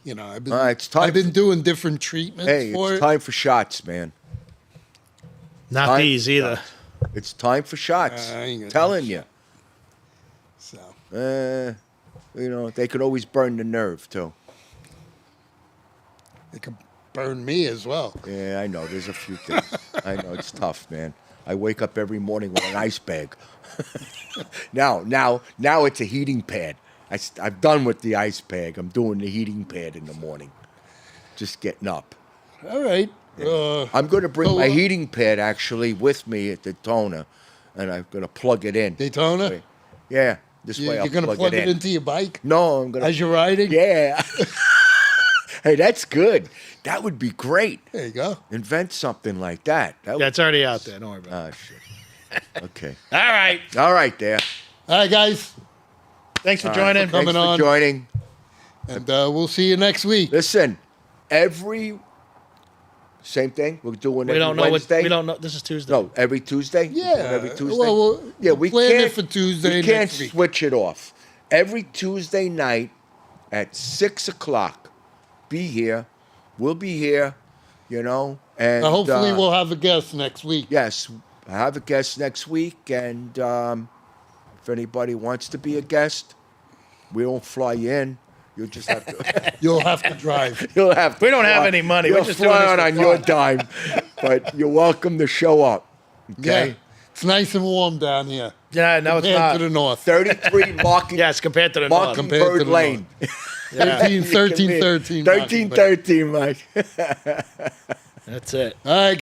I've been, It's time I've been doing different treatments Hey, for it's it. time for shots, man. Not Time these for either. shots. It's time for shots. I ain't gonna Telling do you. So, They could always burn the nerve too. it could burn me as well. Yeah, I know. There's a few things. I know it's tough, man. I wake up every morning with an ice bag. Now it's a heating pad. I've done with the ice bag. I'm doing the heating pad in the morning. Just getting up. All right. I'm going to bring so, my heating pad actually with me at Daytona, and I'm going to plug it in. Daytona? Yeah, this way I'll You're going to plug it in. into your bike No, I'm going to. as you're riding? Yeah. Hey, that's good. That would be great. There you go. Invent something like that. That Yeah, it's already out there. Don't worry about it. Oh, shit. Okay. All right. All right, there. All right, guys. Thanks for All right. joining. Coming Thanks for on. joining. And we'll see you next week. Listen, same thing. We're doing We every don't know Wednesday. what we don't know. This is Tuesday. No, every Tuesday. Yeah. Every Tuesday. Well, yeah, we plan can't it for Tuesday We can't next week. switch it off. Every Tuesday night at 6:00. Be here. We'll be here. And Hopefully we'll have a guest next week. Yes, I have a guest next week, and if anybody wants to be a guest, we don't fly you in. You'll just have to. You'll have to drive. You'll have. To We don't have fly- any money. You'll We're just doing fly this on for your fun. dime, but you're welcome to show up. Okay. Yeah. It's nice and warm down here. Yeah, no, it's Compared not. to the north. 33 Marking, Yes, compared to the north. Compared to Mockingbird the Lane. 13, 13, 13. 13, 13, Mike. That's it. All right.